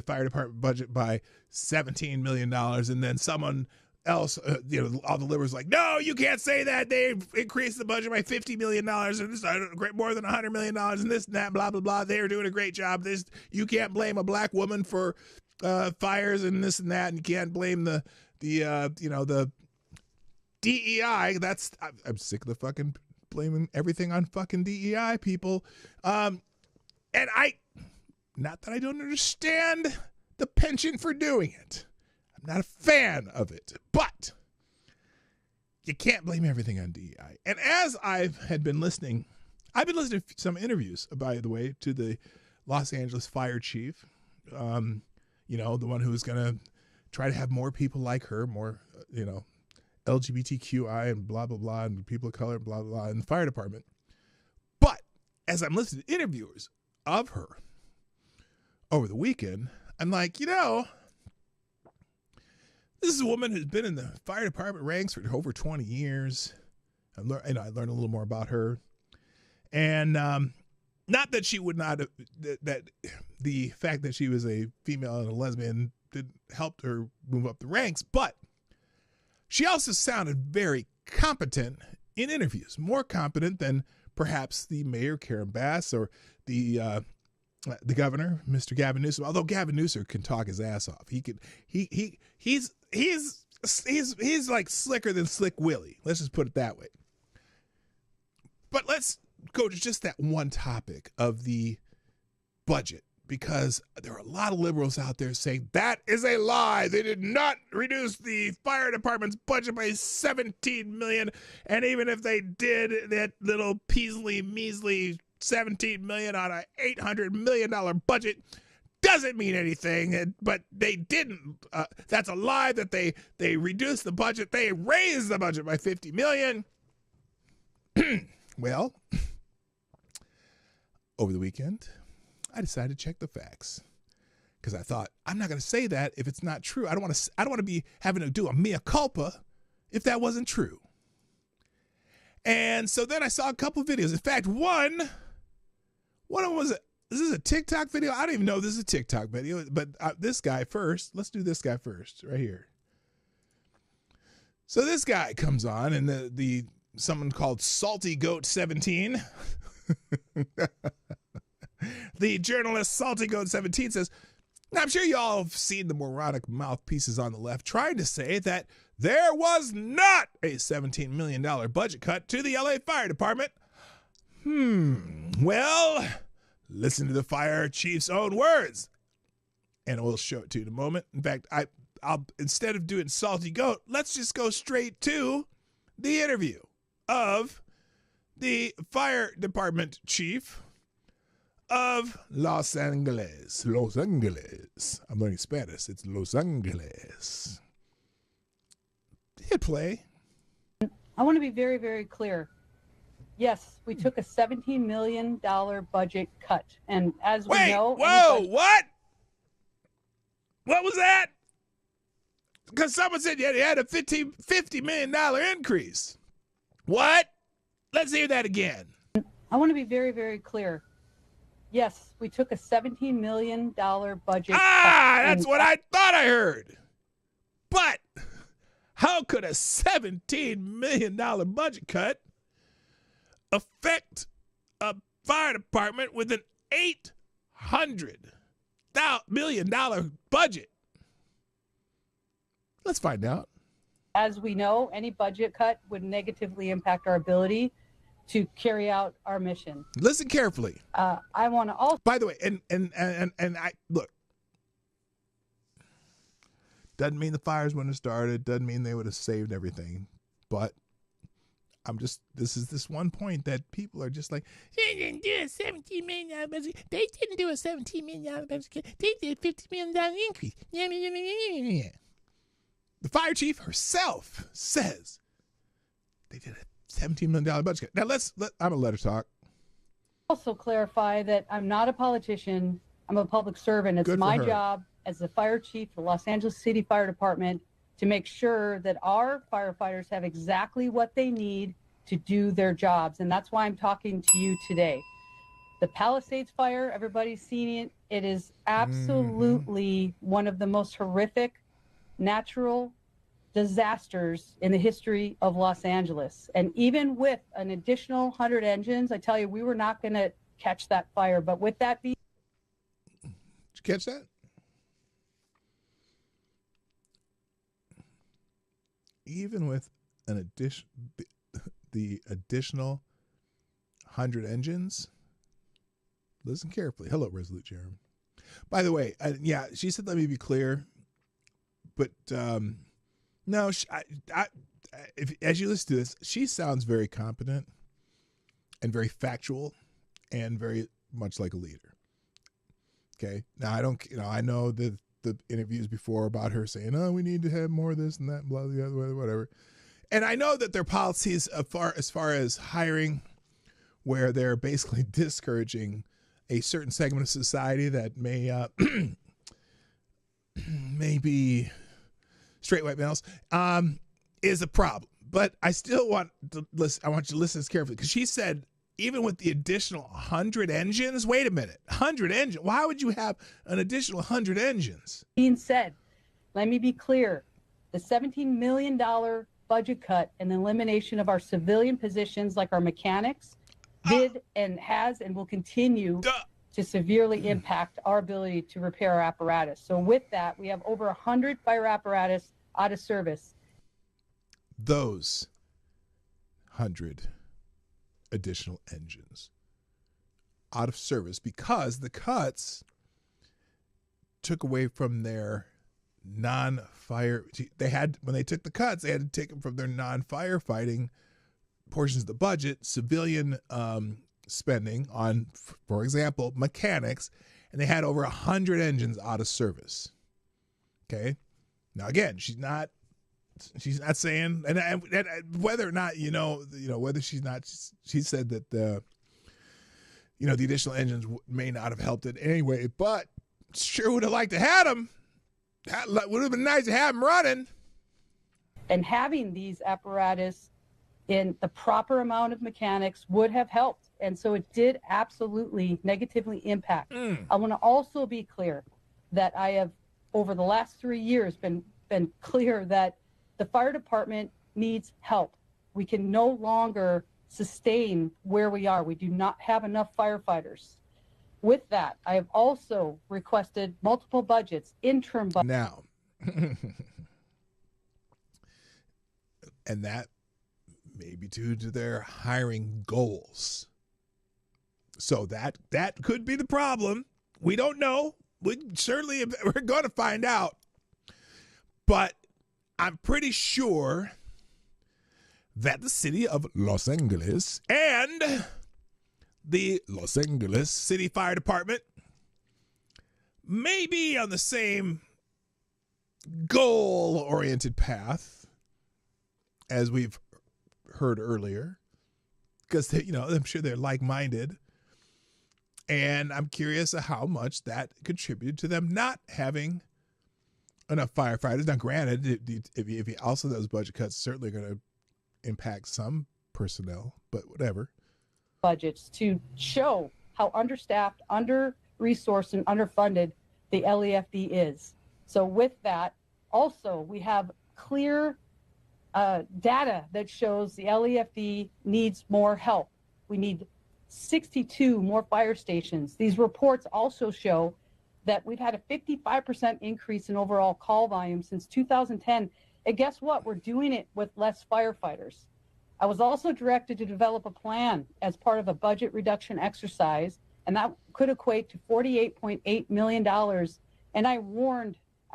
fire department budget by $17 million, and then someone else, all the liberals like, no, you can't say that. They've increased the budget by $50 million, and this more than $100 million, and this and that, blah, blah, blah. They're doing a great job. You can't blame a black woman for fires and this and that, and you can't blame the DEI. I'm sick of the fucking blaming everything on fucking DEI people. And not that I don't understand the penchant for doing it. I'm not a fan of it, but you can't blame everything on DEI. And as I've been listening to some interviews, by the way, to the Los Angeles fire chief, the one who's going to try to have more people like her, more, LGBTQI and blah, blah, blah, and people of color, blah, blah, blah, in the fire department. But as I'm listening to interviews of her over the weekend, I'm like, this is a woman who's been in the fire department ranks for over 20 years. I learned a little more about her. And not that she would not, that the fact that she was a female and a lesbian did help her move up the ranks, but she also sounded very competent in interviews, more competent than perhaps the mayor, Karen Bass, or the governor, Mr. Gavin Newsom. Although Gavin Newsom can talk his ass off, he's like slicker than Slick Willie. Let's just put it that way. But let's go to just that one topic of the budget, because there are a lot of liberals out there saying that is a lie. They did not reduce the fire department's budget by $17 million. And even if they did, that little measly $17 million on an $800 million budget doesn't mean anything. But they didn't. That's a lie that they reduced the budget. They raised the budget by $50 million. Well, over the weekend, I decided to check the facts, because I thought, I'm not going to say that if it's not true. I don't want to be having to do a mea culpa if that wasn't true. And so then I saw a couple videos. In fact, one of them was this is a TikTok video. I don't even know if this is a TikTok video, but this guy first. Let's do this guy first, right here. So this guy comes on, and someone called Salty Goat 17. The journalist Salty Goat 17 says, now I'm sure you all have seen the moronic mouthpieces on the left trying to say that there was not a $17 million budget cut to the LA Fire Department. Well, listen to the fire chief's own words, and we'll show it to you in a moment. In fact, I'll instead of doing Salty Goat, let's just go straight to the interview of the fire department chief of Los Angeles. Los Angeles. I'm learning Spanish. It's Los Angeles. Hit play. I want to be very, very clear. Yes, we took a $17 million budget cut. And as we know... Whoa, what? What was that? Because someone said you had a $50 million increase. What? Let's hear that again. I want to be very, very clear. Yes, we took a $17 million budget cut. That's what I thought I heard. But how could a $17 million budget cut affect a fire department with an $800 million budget? Let's find out. As we know, any budget cut would negatively impact our ability to carry out our mission. Listen carefully. I want to also. By the way, and I look. Doesn't mean the fires wouldn't have started. Doesn't mean they would have saved everything. But this is this one point that people are just like, they didn't do a $17 million budget. They didn't do a $17 million budget. They did a $50 million increase. The fire chief herself says they did a $17 million budget. Now I'm going to let her talk. Also clarify that I'm not a politician. I'm a public servant. It's my job as the fire chief for the Los Angeles City Fire Department to make sure that our firefighters have exactly what they need to do their jobs. And that's why I'm talking to you today. The Palisades fire, everybody's seen it. It is absolutely one of the most horrific natural disasters in the history of Los Angeles. And even with an additional 100 engines, I tell you, we were not going to catch that fire. But with that being... Did you catch that? Even with an the additional 100 engines, listen carefully. Hello, Resolute Jeremy. By the way, yeah, she said, let me be clear. But no, as you listen to this, she sounds very competent and very factual and very much like a leader. Okay. Now, I know that the interviews before about her saying, oh, we need to have more of this and that, and blah, blah, blah, whatever. And I know that their policies as far as hiring, where they're basically discouraging a certain segment of society that may be straight white males, is a problem. But I still want to listen. I want you to listen carefully, because she said, even with the additional 100 engines, wait a minute, 100 engines? Why would you have an additional 100 engines? Being said, let me be clear. The $17 million budget cut and the elimination of our civilian positions like our mechanics did and has and will continue to severely impact our ability to repair our apparatus. So with that, we have over 100 fire apparatus out of service. Those 100 additional engines out of service because the cuts took away from their non-fire. When they took the cuts, they had to take them from their non-firefighting portions of the budget, civilian spending on, for example, mechanics, and they had over 100 engines out of service. Okay. Now again, she's not saying, and whether or not, whether she said that the additional engines may not have helped it anyway, but sure would have liked to have them. That would have been nice to have them running. And having these apparatus in the proper amount of mechanics would have helped. And so it did absolutely negatively impact. I want to also be clear that I have, over the last 3 years, been clear that the fire department needs help. We can no longer sustain where we are. We do not have enough firefighters. With that, I have also requested multiple budgets, interim budgets. Now, and that may be due to their hiring goals. So that could be the problem. We don't know. We're going to find out. But I'm pretty sure that the city of Los Angeles and the Los Angeles City Fire Department may be on the same goal-oriented path as we've heard earlier, because I'm sure they're like-minded. And I'm curious how much that contributed to them not having enough firefighters. Now, granted, if you also those budget cuts certainly going to impact some personnel, but whatever. Budgets to show how understaffed, under-resourced, and underfunded the LEFD is. So with that, also we have clear data that shows the LEFD needs more help. We need 62 more fire stations. These reports also show that we've had a 55% increase in overall call volume since 2010. And guess what? We're doing it with less firefighters. I was also directed to develop a plan as part of a budget reduction exercise, and that could equate to $48.8 million. And I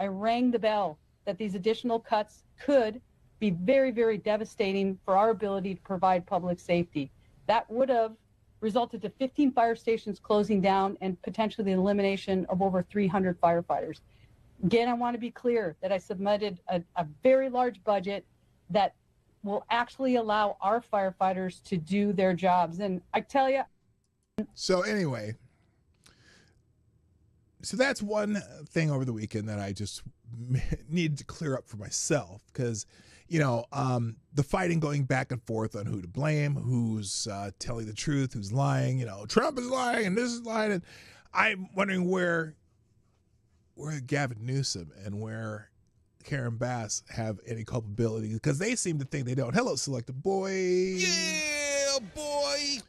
rang the bell that these additional cuts could be very, very devastating for our ability to provide public safety. That would have resulted to 15 fire stations closing down and potentially the elimination of over 300 firefighters. Again, I want to be clear that I submitted a very large budget that will actually allow our firefighters to do their jobs. And I tell you. So anyway, so that's one thing over the weekend that I just needed to clear up for myself, because, you know, the fighting going back and forth on who to blame, who's telling the truth, who's lying, you know, Trump is lying and this is lying. And I'm wondering where Gavin Newsom and where Karen Bass have any culpability, because they seem to think they don't. Hello, Selective Boy. Yeah, boy.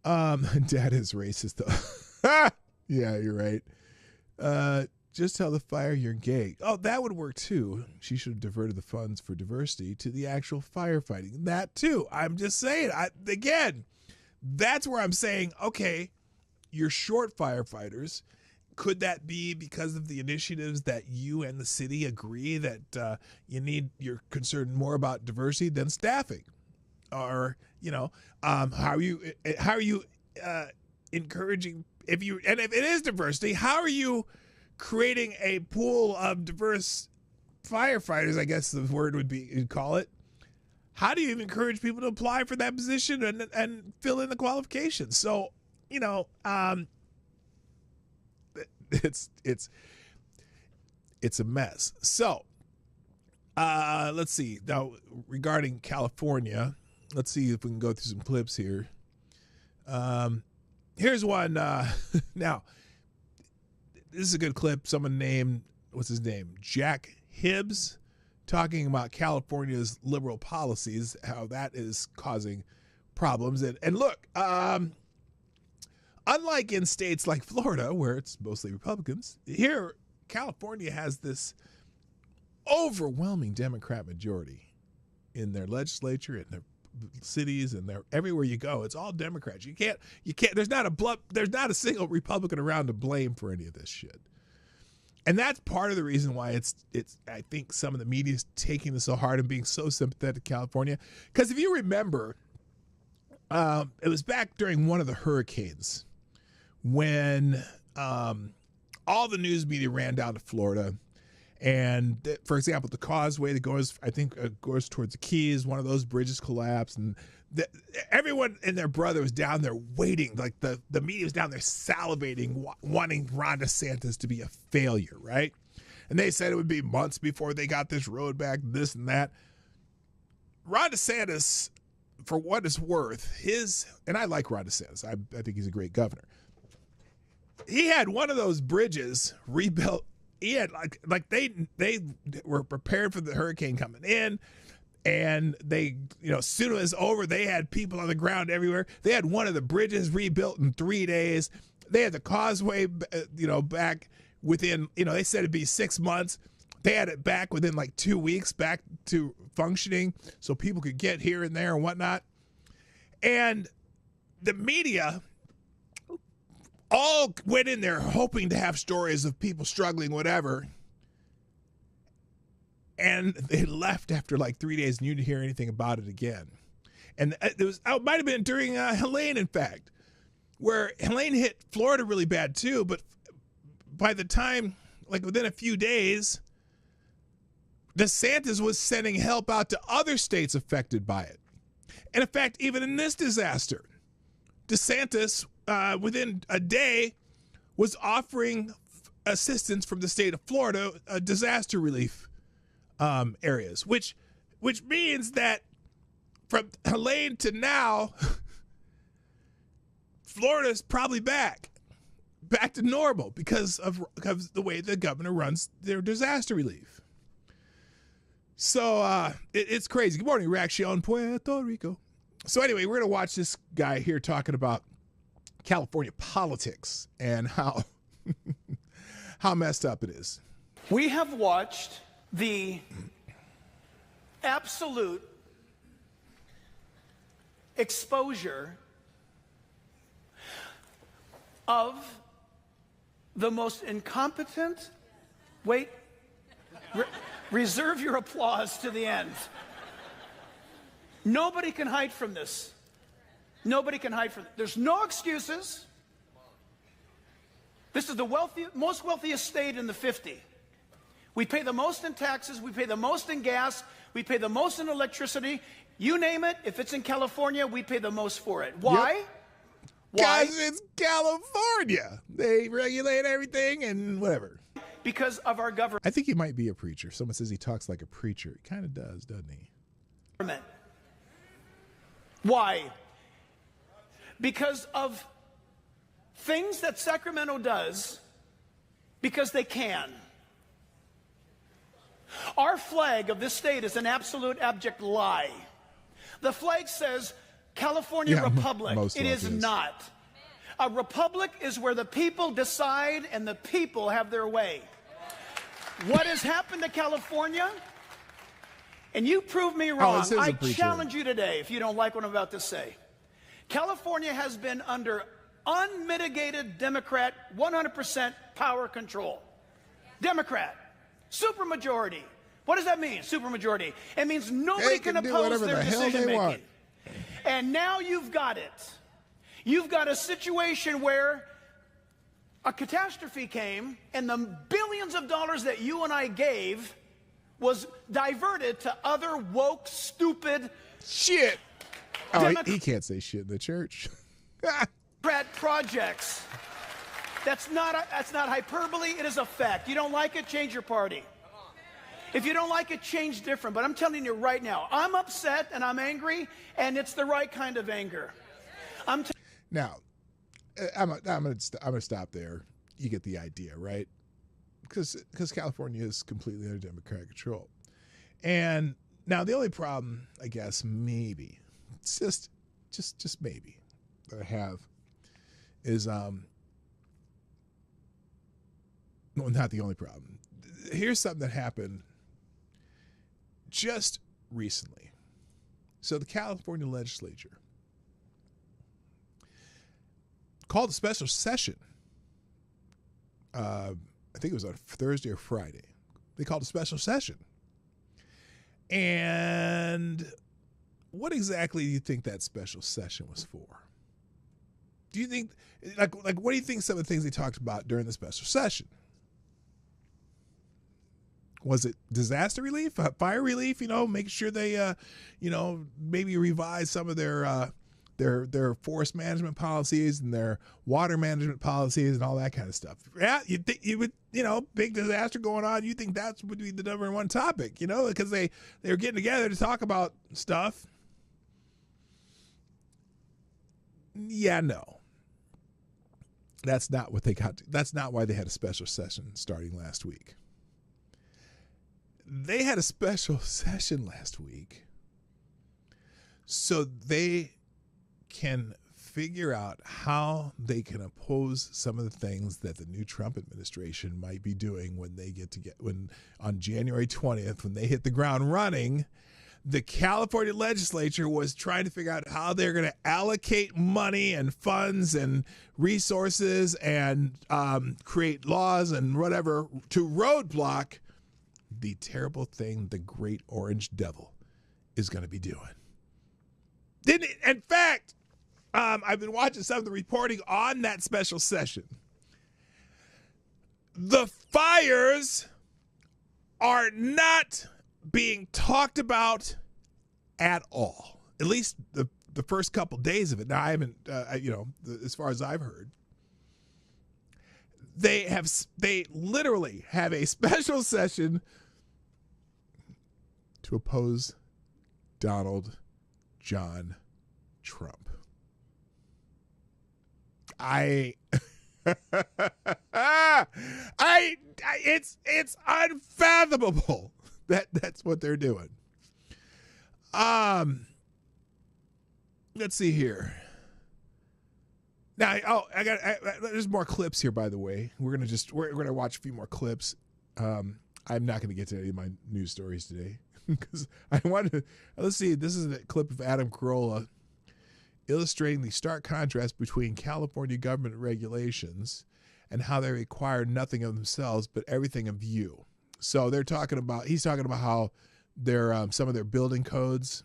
Dad is racist, though. Yeah, you're right. Just tell the fire you're gay. Oh, that would work, too. She should have diverted the funds for diversity to the actual firefighting. That, too. I'm just saying. Again, that's where I'm saying, okay, you're short firefighters. Could that be because of the initiatives that you and the city agree that you're concerned more about diversity than staffing? Or, you know, how are you encouraging, if it is diversity, how are you creating a pool of diverse firefighters, I guess the word would be, you'd call it? How do you even encourage people to apply for that position and fill in the qualifications? So, you know, it's a mess. So let's see. Now, regarding California, let's see if we can go through some clips here. Here's one. Now, this is a good clip. Someone named, what's his name? Jack Hibbs, talking about California's liberal policies, how that is causing problems. And look, unlike in states like Florida, where it's mostly Republicans, here, California has this overwhelming Democrat majority in their legislature, in their cities, and everywhere you go. It's all Democrats. You can't. There's not a single Republican around to blame for any of this shit. And that's part of the reason why it's. I think some of the media is taking this so hard and being so sympathetic to California. Because if you remember, it was back during one of the hurricanes when all the news media ran down to Florida. And for example, the causeway that goes, I think, goes towards the Keys, one of those bridges collapsed, and everyone and their brother was down there waiting. Like the media was down there salivating, wanting Ron DeSantis to be a failure, right? And they said it would be months before they got this road back, this and that. Ron DeSantis, for what it's worth, and I like Ron DeSantis. I think he's a great governor. He had one of those bridges rebuilt. He had like they were prepared for the hurricane coming in, and they, you know, as soon as it was over, they had people on the ground everywhere. They had one of the bridges rebuilt in 3 days. They had the causeway, back within, they said it'd be 6 months. They had it back within like 2 weeks, back to functioning, so people could get here and there and whatnot. And the media all went in there hoping to have stories of people struggling, whatever. And they left after like 3 days, and you didn't hear anything about it again. And it might have been during Helene, in fact, where Helene hit Florida really bad too. But by the time, like within a few days, DeSantis was sending help out to other states affected by it. And in fact, even in this disaster, DeSantis, within a day, was offering assistance from the state of Florida, disaster relief areas, which means that from Helene to now, Florida's probably back to normal because of the way the governor runs their disaster relief. So it's crazy. Good morning, Reaction Puerto Rico. So anyway, we're going to watch this guy here talking about California politics and how messed up it is. We have watched the absolute exposure of the most incompetent, reserve your applause to the end. Nobody can hide from this. Nobody can hide from it. There's no excuses. This is the most wealthiest state in the 50. We pay the most in taxes, we pay the most in gas, we pay the most in electricity. You name it, if it's in California, we pay the most for it. Why? Yep. Because it's California. They regulate everything and whatever. Because of our government. I think he might be a preacher. Someone says he talks like a preacher. He kind of does, doesn't he? Why? Because of things that Sacramento does because they can. Our flag of this state is an absolute abject lie. The flag says California Republic. It is not. A republic is where the people decide and the people have their way. What has happened to California? And you prove me wrong. I challenge you today if you don't like what I'm about to say. California has been under unmitigated Democrat 100% power control. Democrat. Supermajority. What does that mean, supermajority? It means nobody can oppose their decision making. And now you've got it. You've got a situation where a catastrophe came and the billions of dollars that you and I gave was diverted to other woke, stupid shit. Oh, he can't say shit in the church. Projects. That's not hyperbole. It is a fact. You don't like it, change your party. If you don't like it, change different. But I'm telling you right now, I'm upset and I'm angry, and it's the right kind of anger. Now, I'm gonna stop there. You get the idea, right? Because California is completely under Democratic control. And now the only problem, I guess, maybe, it's just maybe, that I have is well, not the only problem. Here's something that happened just recently. So the California legislature called a special session. I think it was on Thursday or Friday. They called a special session. And what exactly do you think that special session was for? Do you think, like what do you think some of the things they talked about during the special session? Was it disaster relief, fire relief? Making sure they, maybe revise some of their forest management policies and their water management policies and all that kind of stuff. Yeah, you would, big disaster going on. You think that would be the number one topic, because they were getting together to talk about stuff. Yeah, no. That's not what they got. That's not why they had a special session starting last week. They had a special session last week so they can figure out how they can oppose some of the things that the new Trump administration might be doing when on January 20th, when they hit the ground running. The California legislature was trying to figure out how they're going to allocate money and funds and resources and create laws and whatever to roadblock the terrible thing the Great Orange Devil is going to be doing. In fact, I've been watching some of the reporting on that special session. The fires are not being talked about at all. At least the first couple days of it. Now I haven't, as far as I've heard, they literally have a special session to oppose Donald John Trump. It's unfathomable that's what they're doing. Let's see here. Now, there's more clips here, by the way. We're gonna watch a few more clips. I'm not gonna get to any of my news stories today because I wanted to. Let's see. This is a clip of Adam Carolla illustrating the stark contrast between California government regulations and how they require nothing of themselves but everything of you. So he's talking about how some of their building codes,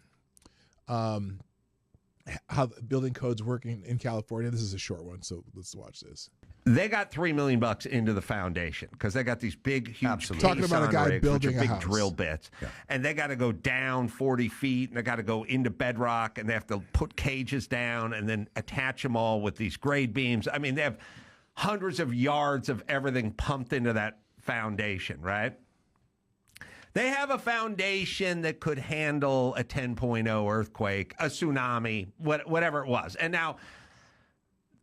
how the building codes working in California. This is a short one, so let's watch this. They got $3 million into the foundation because they got these big, huge talking about a guy rigs, building which are a big house. drill bits, and they got to go down 40 feet, and they got to go into bedrock, and they have to put cages down and then attach them all with these grade beams. I mean, they have hundreds of yards of everything pumped into that foundation, right? They have a foundation that could handle a 10.0 earthquake, a tsunami, whatever it was. And now,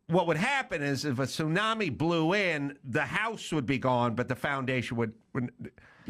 what would happen is if a tsunami blew in, the house would be gone, but the foundation would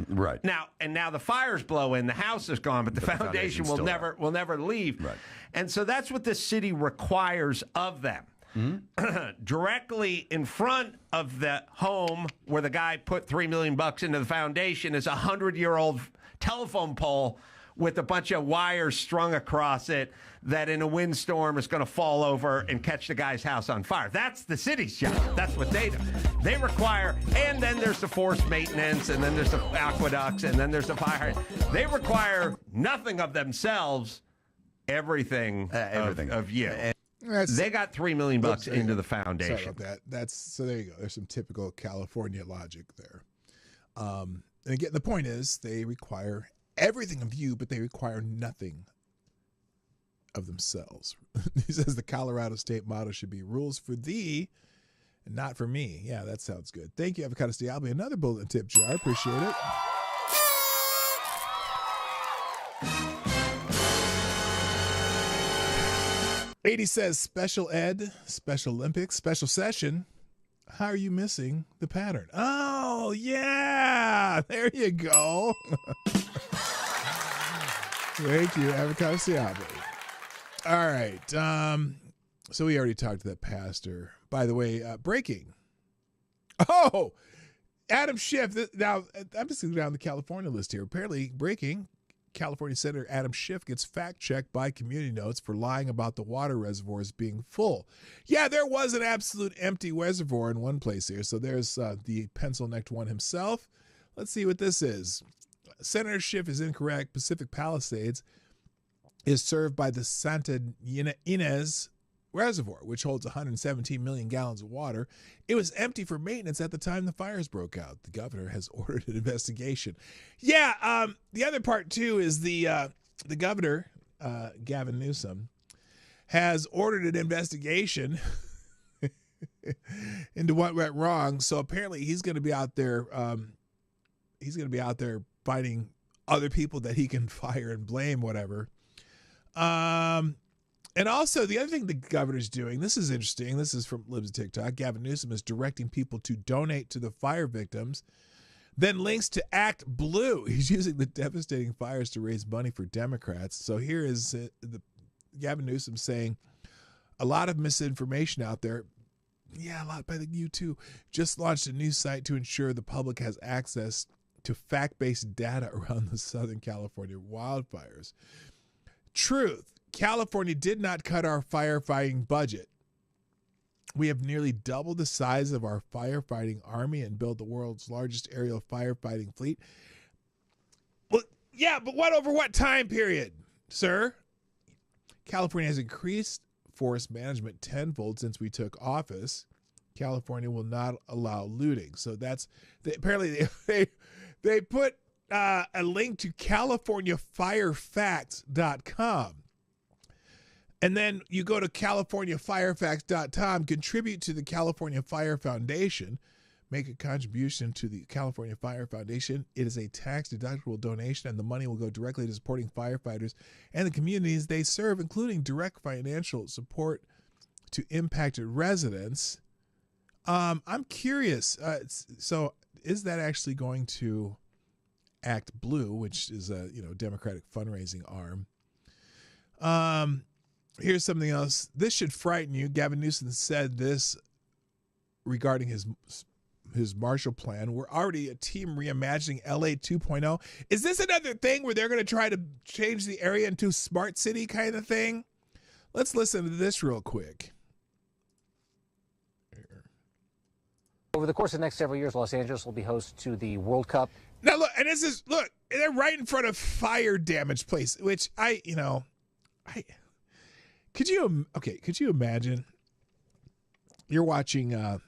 right. Now the fires blow in, the house is gone, but the foundation will never leave. Right. And so that's what the city requires of them. Mm-hmm. Directly in front of the home where the guy put $3 million into the foundation is a 100-year-old telephone pole with a bunch of wires strung across it that in a windstorm is going to fall over and catch the guy's house on fire. That's the city's job. That's what they do. They require, and then there's the forced maintenance, and then there's the aqueducts, and then there's the fire. They require nothing of themselves, everything. Of you. They got $3 million into the foundation. Sorry about that. So there you go. There's some typical California logic there. And again, the point is they require everything of you, but they require nothing of themselves. He says the Colorado state motto should be rules for thee and not for me. Yeah, that sounds good. Thank you, Avocado Steve. I'll be another bulletin tip jar. I appreciate it. '80 says special ed, Special Olympics, special session. How are you missing the pattern? Oh, yeah. There you go. Thank you, Avocado Siabe. All right. So we already talked to that pastor. By the way, breaking. Oh, Adam Schiff. Now, I'm just going to go down the California list here. Apparently, breaking. California Senator Adam Schiff gets fact-checked by Community Notes for lying about the water reservoirs being full. Yeah, there was an absolute empty reservoir in one place here. So there's the pencil-necked one himself. Let's see what this is. Senator Schiff is incorrect. Pacific Palisades is served by the Santa Ynez Reservoir, which holds 117 million gallons of water. It was empty for maintenance at the time the fires broke out. The governor has ordered an investigation. Yeah, the other part, too, is the governor, Gavin Newsom, has ordered an investigation into what went wrong. So apparently he's going to be out there. He's going to be out there finding other people that he can fire and blame, whatever. And also, the other thing the governor's doing, this is interesting. This is from Libs TikTok. Gavin Newsom is directing people to donate to the fire victims, then links to Act Blue. He's using the devastating fires to raise money for Democrats. So here is Gavin Newsom saying a lot of misinformation out there. Yeah, a lot by you too. Just launched a new site to ensure the public has access to fact-based data around the Southern California wildfires. Truth. California did not cut our firefighting budget. We have nearly doubled the size of our firefighting army and built the world's largest aerial firefighting fleet. Well, yeah, but over what time period, sir? California has increased forest management tenfold since we took office. California will not allow looting. So apparently they put a link to CaliforniaFireFacts.com. And then you go to CaliforniaFireFacts.com, contribute to the California Fire Foundation, make a contribution to the California Fire Foundation. It is a tax-deductible donation, and the money will go directly to supporting firefighters and the communities they serve, including direct financial support to impacted residents. I'm curious. So is that actually going to Act Blue, which is a Democratic fundraising arm? Here's something else. This should frighten you. Gavin Newsom said this regarding his Marshall Plan. We're already a team reimagining LA 2.0. Is this another thing where they're going to try to change the area into a smart city kind of thing? Let's listen to this real quick. Over the course of the next several years, Los Angeles will be host to the World Cup. Now look, and this is they're right in front of fire damaged place, which could you imagine you're watching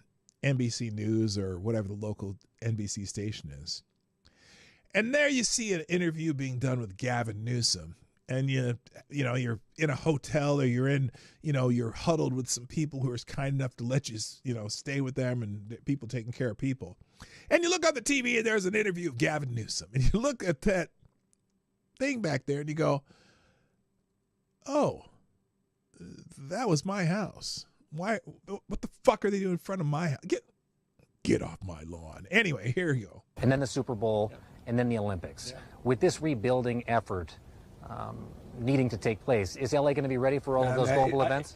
NBC News or whatever the local NBC station is, and there you see an interview being done with Gavin Newsom, and you're in a hotel or you're huddled with some people who are kind enough to let you stay with them and people taking care of people. And you look on the TV and there's an interview of Gavin Newsom, and you look at that thing back there and you go, oh, that was my house. Why? What the fuck are they doing in front of my house? Get off my lawn. Anyway, here you go. And then the Super Bowl, and then the Olympics. With this rebuilding effort needing to take place, is LA going to be ready for all of those global events?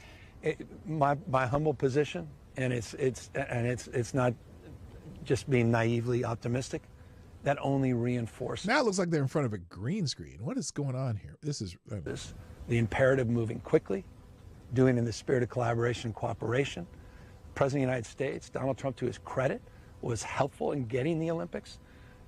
My humble position, and it's not just being naively optimistic, that only reinforces. Now it looks like they're in front of a green screen. What is going on here? This is the imperative moving quickly, doing in the spirit of collaboration and cooperation. President of the United States, Donald Trump, to his credit, was helpful in getting the Olympics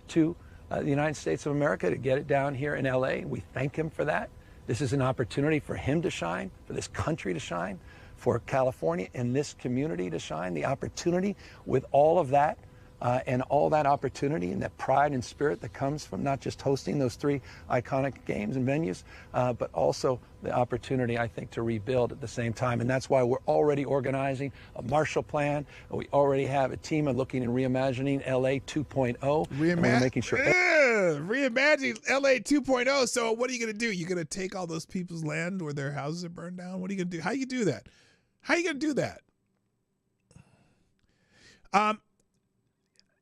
to the United States of America, to get it down here in LA. We thank him for that. This is an opportunity for him to shine, for this country to shine, for California and this community to shine. The opportunity with all of that and all that opportunity and that pride and spirit that comes from not just hosting those three iconic games and venues, but also the opportunity, I think, to rebuild at the same time. And that's why we're already organizing a Marshall Plan. We already have a team of looking and reimagining LA 2.0. We're making sure. Reimagining LA 2.0. So what are you going to do? You're going to take all those people's land where their houses are burned down? What are you going to do? How you do that? How are you going to do that?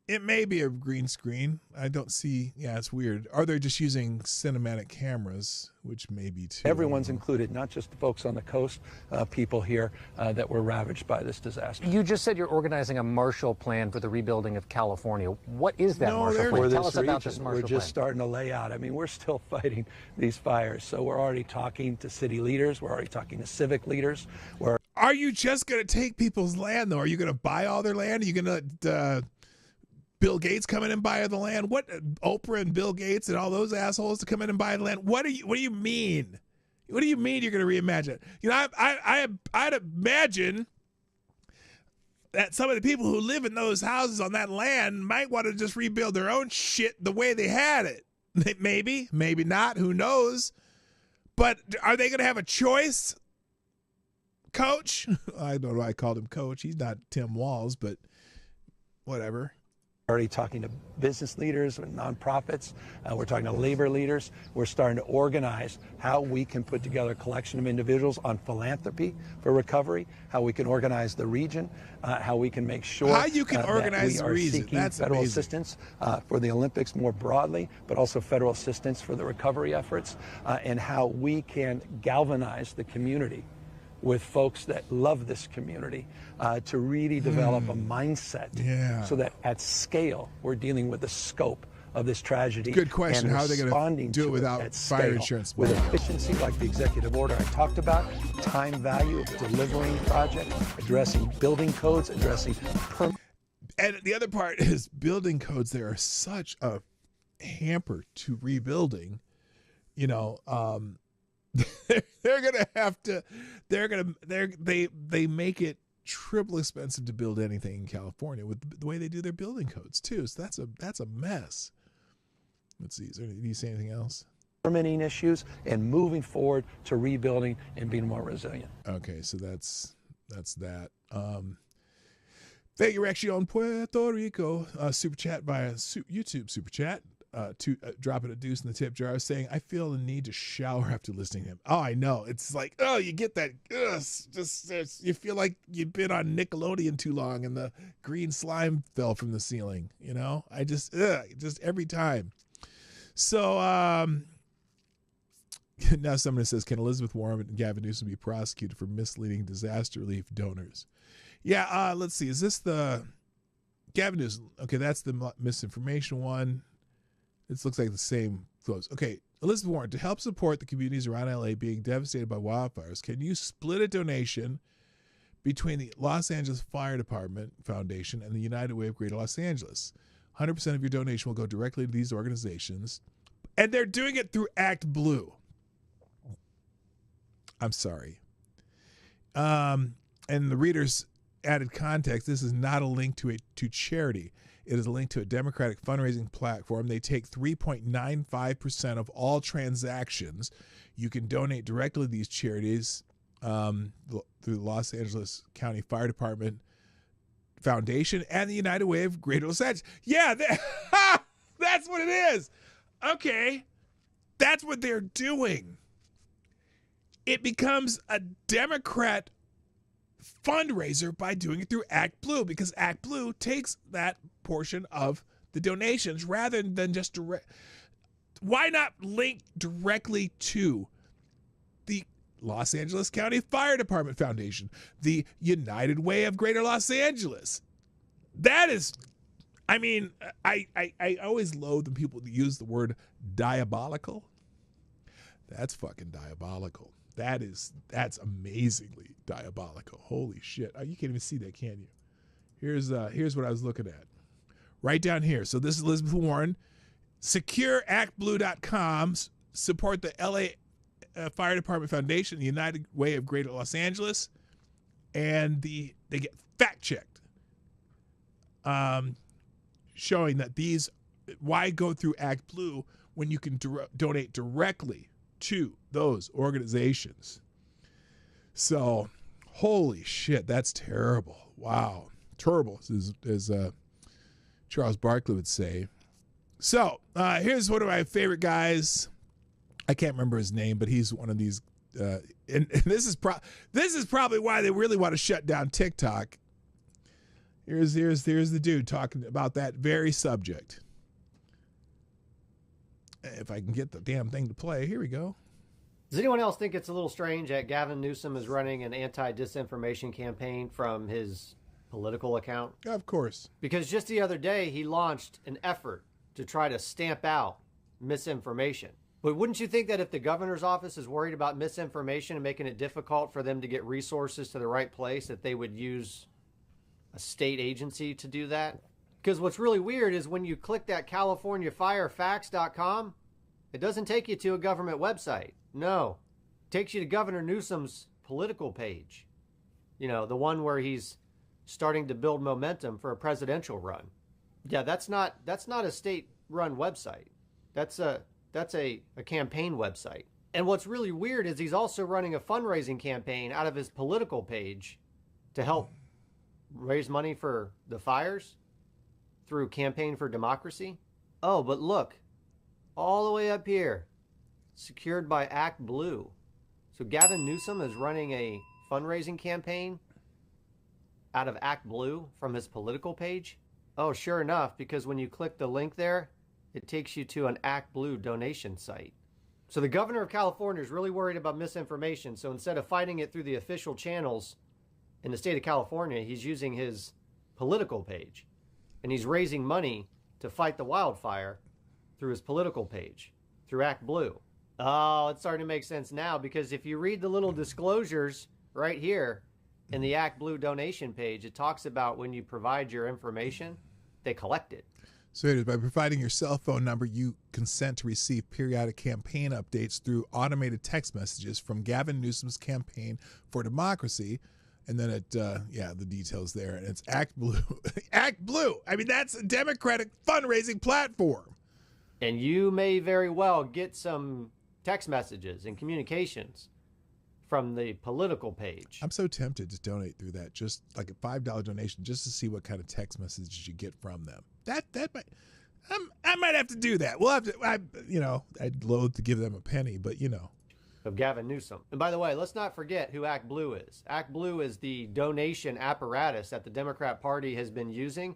It may be a green screen. I don't see. Yeah, it's weird. Are they just using cinematic cameras, which may be too? Everyone's included, not just the folks on the coast, people here that were ravaged by this disaster. You just said you're organizing a Marshall Plan for the rebuilding of California. What is that Marshall Plan? Tell us about this Marshall Plan. We're just starting to lay out. I mean, we're still fighting these fires. So we're already talking to city leaders. We're already talking to civic leaders. Are you just going to take people's land, though? Are you going to buy all their land? Are you going to Bill Gates come in and buy the land? What, Oprah and Bill Gates and all those assholes to come in and buy the land? What do you mean? What do you mean you're going to reimagine it? You know, I'd imagine that some of the people who live in those houses on that land might want to just rebuild their own shit the way they had it. Maybe, maybe not. Who knows? But are they going to have a choice? Coach? I don't know why I called him Coach. He's not Tim Walz, but whatever. Already talking to business leaders and nonprofits. We're talking to labor leaders. We're starting to organize how we can put together a collection of individuals on philanthropy for recovery, how we can organize the region, how we can make sure how you can organize that we are seeking federal assistance for the Olympics more broadly, but also federal assistance for the recovery efforts, and how we can galvanize the community with folks that love this community to really develop a mindset so that at scale we're dealing with the scope of this tragedy. Good question. And how are they going to do it without fire insurance? With efficiency like the executive order I talked about, time value of delivering projects, addressing building codes, addressing and the other part is building codes. They are such a hamper to rebuilding. You know, they're gonna have to. They make it triple expensive to build anything in California with the way they do their building codes too. So that's a mess. Let's see. Do you say anything else? Permitting issues and moving forward to rebuilding and being more resilient. Okay, so that's that. Thank you, Rexion Puerto Rico. Super chat via YouTube super chat. Dropping a deuce in the tip jar, saying, I feel the need to shower after listening to him. Oh, I know. It's like, oh, you get that. You feel like you've been on Nickelodeon too long and the green slime fell from the ceiling. You know, I just every time. So now someone says, can Elizabeth Warren and Gavin Newsom be prosecuted for misleading disaster relief donors? Yeah, let's see. Is this the Gavin Newsom? Okay, that's the misinformation one. This looks like the same clothes. Okay, Elizabeth Warren, to help support the communities around LA being devastated by wildfires, can you split a donation between the Los Angeles Fire Department Foundation and the United Way of Greater Los Angeles? 100% of your donation will go directly to these organizations, and they're doing it through Act Blue. I'm sorry. And the reader's added context, this is not a link to charity. It is a link to a Democratic fundraising platform. They take 3.95% of all transactions. You can donate directly to these charities through the Los Angeles County Fire Department Foundation and the United Way of Greater Los Angeles. Yeah, that's what it is. Okay, that's what they're doing. It becomes a Democrat fundraiser by doing it through Act Blue, because Act Blue takes that portion of the donations rather than just direct. Why not link directly to the Los Angeles County Fire Department Foundation, the United Way of Greater Los Angeles? That is, I mean, I always loathe when people use the word diabolical. That's fucking diabolical. That's amazingly diabolical. Holy shit. You can't even see that, can you? Here's what I was looking at. Right down here. So this is Elizabeth Warren. SecureActBlue.com. Support the LA Fire Department Foundation, the United Way of Greater Los Angeles, and they get fact-checked, showing that why go through Act Blue when you can donate directly to those organizations. So, holy shit, that's terrible. Wow. Terrible, as Charles Barkley would say. So, here's one of my favorite guys. I can't remember his name, but he's one of these, and this is probably why they really want to shut down TikTok. Here's the dude talking about that very subject. If I can get the damn thing to play. Here we go. Does anyone else think it's a little strange that Gavin Newsom is running an anti-disinformation campaign from his political account? Of course. Because just the other day, he launched an effort to try to stamp out misinformation. But wouldn't you think that if the governor's office is worried about misinformation and making it difficult for them to get resources to the right place, that they would use a state agency to do that? Because what's really weird is when you click that CaliforniaFireFacts.com, it doesn't take you to a government website. No, it takes you to Governor Newsom's political page. You know, the one where he's starting to build momentum for a presidential run. Yeah, that's not a state-run website. That's a campaign website. And what's really weird is he's also running a fundraising campaign out of his political page to help raise money for the fires through Campaign for Democracy. Oh, but look, all the way up here, secured by Act Blue. So Gavin Newsom is running a fundraising campaign out of Act Blue from his political page. Oh, sure enough, because when you click the link there, it takes you to an Act Blue donation site. So the governor of California is really worried about misinformation. So instead of fighting it through the official channels in the state of California, he's using his political page. And he's raising money to fight the wildfire through his political page, through Act Blue. Oh, it's starting to make sense now, because if you read the little disclosures right here in the Act Blue donation page, it talks about when you provide your information, they collect it. So it is by providing your cell phone number, you consent to receive periodic campaign updates through automated text messages from Gavin Newsom's Campaign for Democracy. And then the details there. And it's Act Blue. Act Blue. I mean, that's a Democratic fundraising platform. And you may very well get some text messages and communications from the political page. I'm so tempted to donate through that, just like a $5 donation, just to see what kind of text messages you get from them. That might, I might have to do that. We'll have to. I'd loathe to give them a penny, but Of Gavin Newsom. And by the way, let's not forget who Act Blue is. Act Blue is the donation apparatus that the Democrat Party has been using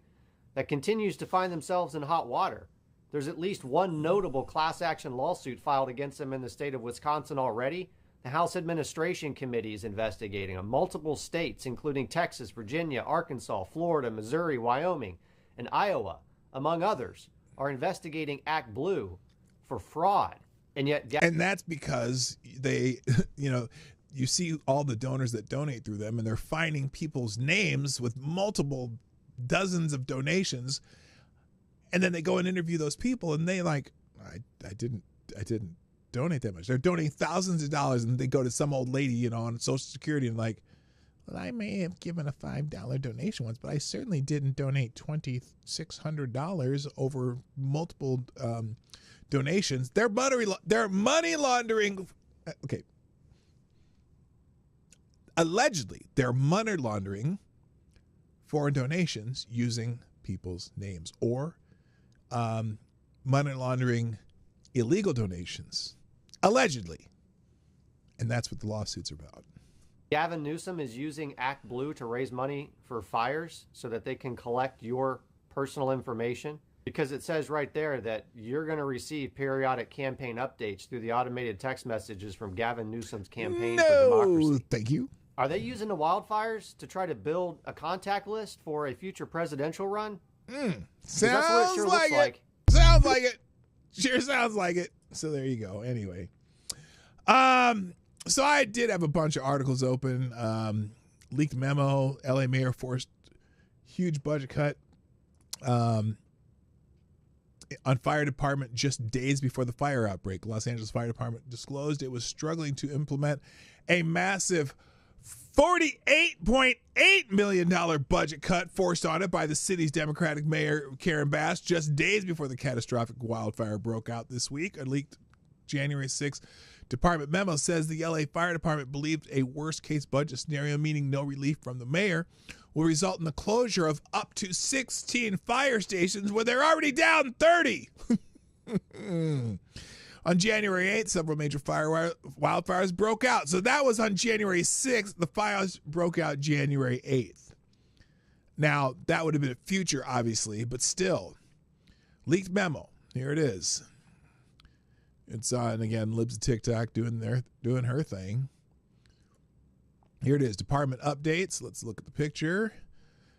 that continues to find themselves in hot water. There's at least one notable class action lawsuit filed against them in the state of Wisconsin already. The House Administration Committee is investigating them. Multiple states, including Texas, Virginia, Arkansas, Florida, Missouri, Wyoming, and Iowa, among others, are investigating Act Blue for fraud. And yet, and that's because they, you see all the donors that donate through them, and they're finding people's names with multiple dozens of donations, and then they go and interview those people, and they like, I didn't donate that much. They're donating thousands of dollars, and they go to some old lady, on Social Security, and like, well, I may have given a $5 donation once, but I certainly didn't donate $2,600 over multiple donations. They're money laundering. Okay. Allegedly, they're money laundering foreign donations using people's names, or money laundering illegal donations, allegedly. And that's what the lawsuits are about. Gavin Newsom is using Act Blue to raise money for fires so that they can collect your personal information, because it says right there that you're going to receive periodic campaign updates through the automated text messages from Gavin Newsom's campaign for democracy. Thank you. Are they using the wildfires to try to build a contact list for a future presidential run? Sounds like it. Sounds like it. Sure sounds like it. So there you go. Anyway. So I did have a bunch of articles open. Leaked memo. LA mayor forced huge budget cut on fire department just days before the fire outbreak. Los Angeles Fire Department disclosed it was struggling to implement a massive $48.8 million budget cut forced on it by the city's Democratic Mayor Karen Bass just days before the catastrophic wildfire broke out this week. A leaked January 6th department memo says the LA Fire Department believed a worst-case budget scenario, meaning no relief from the mayor, will result in the closure of up to 16 fire stations where they're already down 30. On January 8th, several major wildfires broke out. So that was on January 6th. The fires broke out January 8th. Now, that would have been a future, obviously, but still. Leaked memo. Here it is. It's on, again, Libs of TikTok doing her thing. Here it is. Department updates. Let's look at the picture.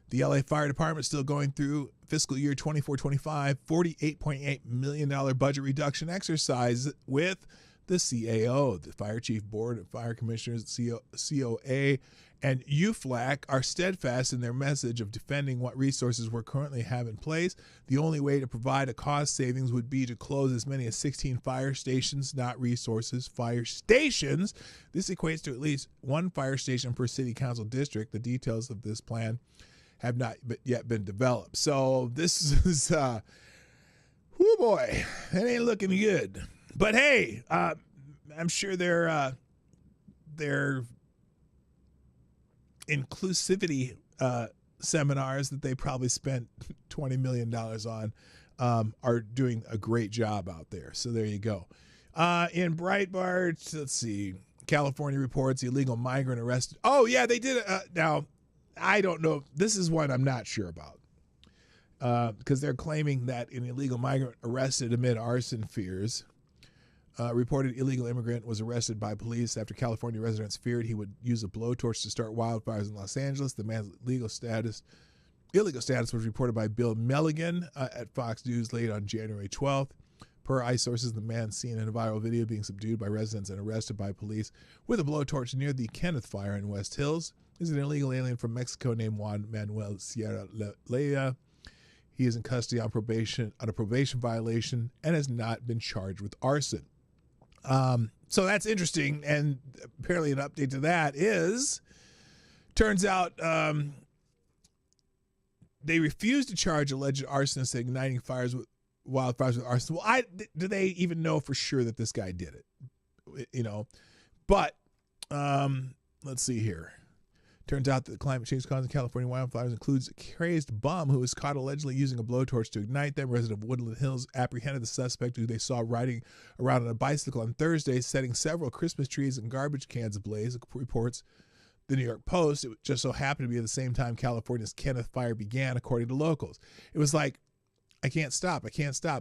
The LA Fire Department still going through fiscal year 24-25, $48.8 million budget reduction exercise with the CAO. The Fire Chief Board of Fire Commissioners, COA, and UFLAC are steadfast in their message of defending what resources we currently have in place. The only way to provide a cost savings would be to close as many as 16 fire stations, not resources, fire stations. This equates to at least one fire station per city council district. The details of this plan have not yet been developed. So this is, oh boy, it ain't looking good. But hey, I'm sure their inclusivity seminars that they probably spent $20 million on are doing a great job out there. So there you go. In Breitbart, let's see, California reports illegal migrant arrested. Oh yeah, they did. Now, I don't know. This is one I'm not sure about because they're claiming that an illegal migrant arrested amid arson fears. Reported illegal immigrant was arrested by police after California residents feared he would use a blowtorch to start wildfires in Los Angeles. The man's illegal status was reported by Bill Milligan at Fox News late on January 12th. Per ICE sources, the man seen in a viral video being subdued by residents and arrested by police with a blowtorch near the Kenneth Fire in West Hills is an illegal alien from Mexico named Juan Manuel Sierra Leia. He is in custody on a probation violation and has not been charged with arson. So that's interesting, and apparently an update to that is, turns out they refused to charge alleged arsonists igniting wildfires with arson. Well, do they even know for sure that this guy did it? But let's see here. Turns out that the climate change causing California wildfires includes a crazed bum who was caught allegedly using a blowtorch to ignite them. Resident of Woodland Hills apprehended the suspect, who they saw riding around on a bicycle on Thursday, setting several Christmas trees and garbage cans ablaze, reports the New York Post. It just so happened to be at the same time California's Kenneth Fire began, according to locals. It was like, I can't stop.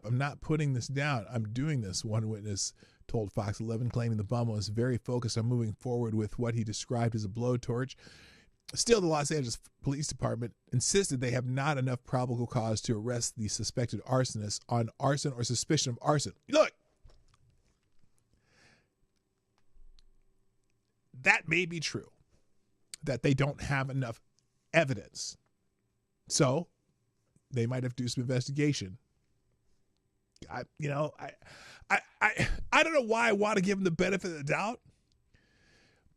I'm not putting this down. I'm doing this, one witness told Fox 11, claiming the bum was very focused on moving forward with what he described as a blowtorch. Still, the Los Angeles Police Department insisted they have not enough probable cause to arrest the suspected arsonist on arson or suspicion of arson. Look, that may be true, that they don't have enough evidence. So they might have to do some investigation. I don't know why I want to give them the benefit of the doubt,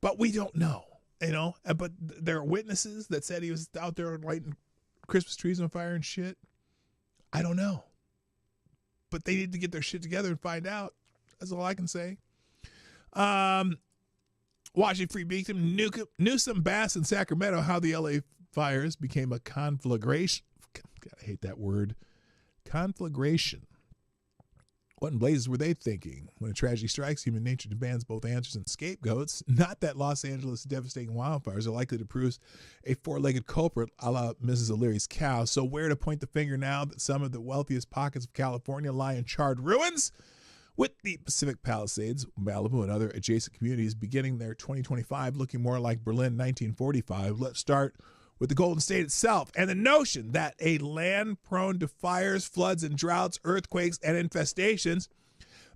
but we don't know, But there are witnesses that said he was out there lighting Christmas trees on fire and shit. I don't know. But they need to get their shit together and find out. That's all I can say. Watching Free Beacon, Newsom, Bass, and Sacramento, how the LA fires became a conflagration. God, I hate that word. Conflagration. What in blazes were they thinking? When a tragedy strikes, human nature demands both answers and scapegoats. Not that Los Angeles' devastating wildfires are likely to prove a four-legged culprit a la Mrs. O'Leary's cow. So where to point the finger now that some of the wealthiest pockets of California lie in charred ruins? With the Pacific Palisades, Malibu, and other adjacent communities beginning their 2025 looking more like Berlin 1945, let's start with the Golden State itself and the notion that a land prone to fires, floods, and droughts, earthquakes, and infestations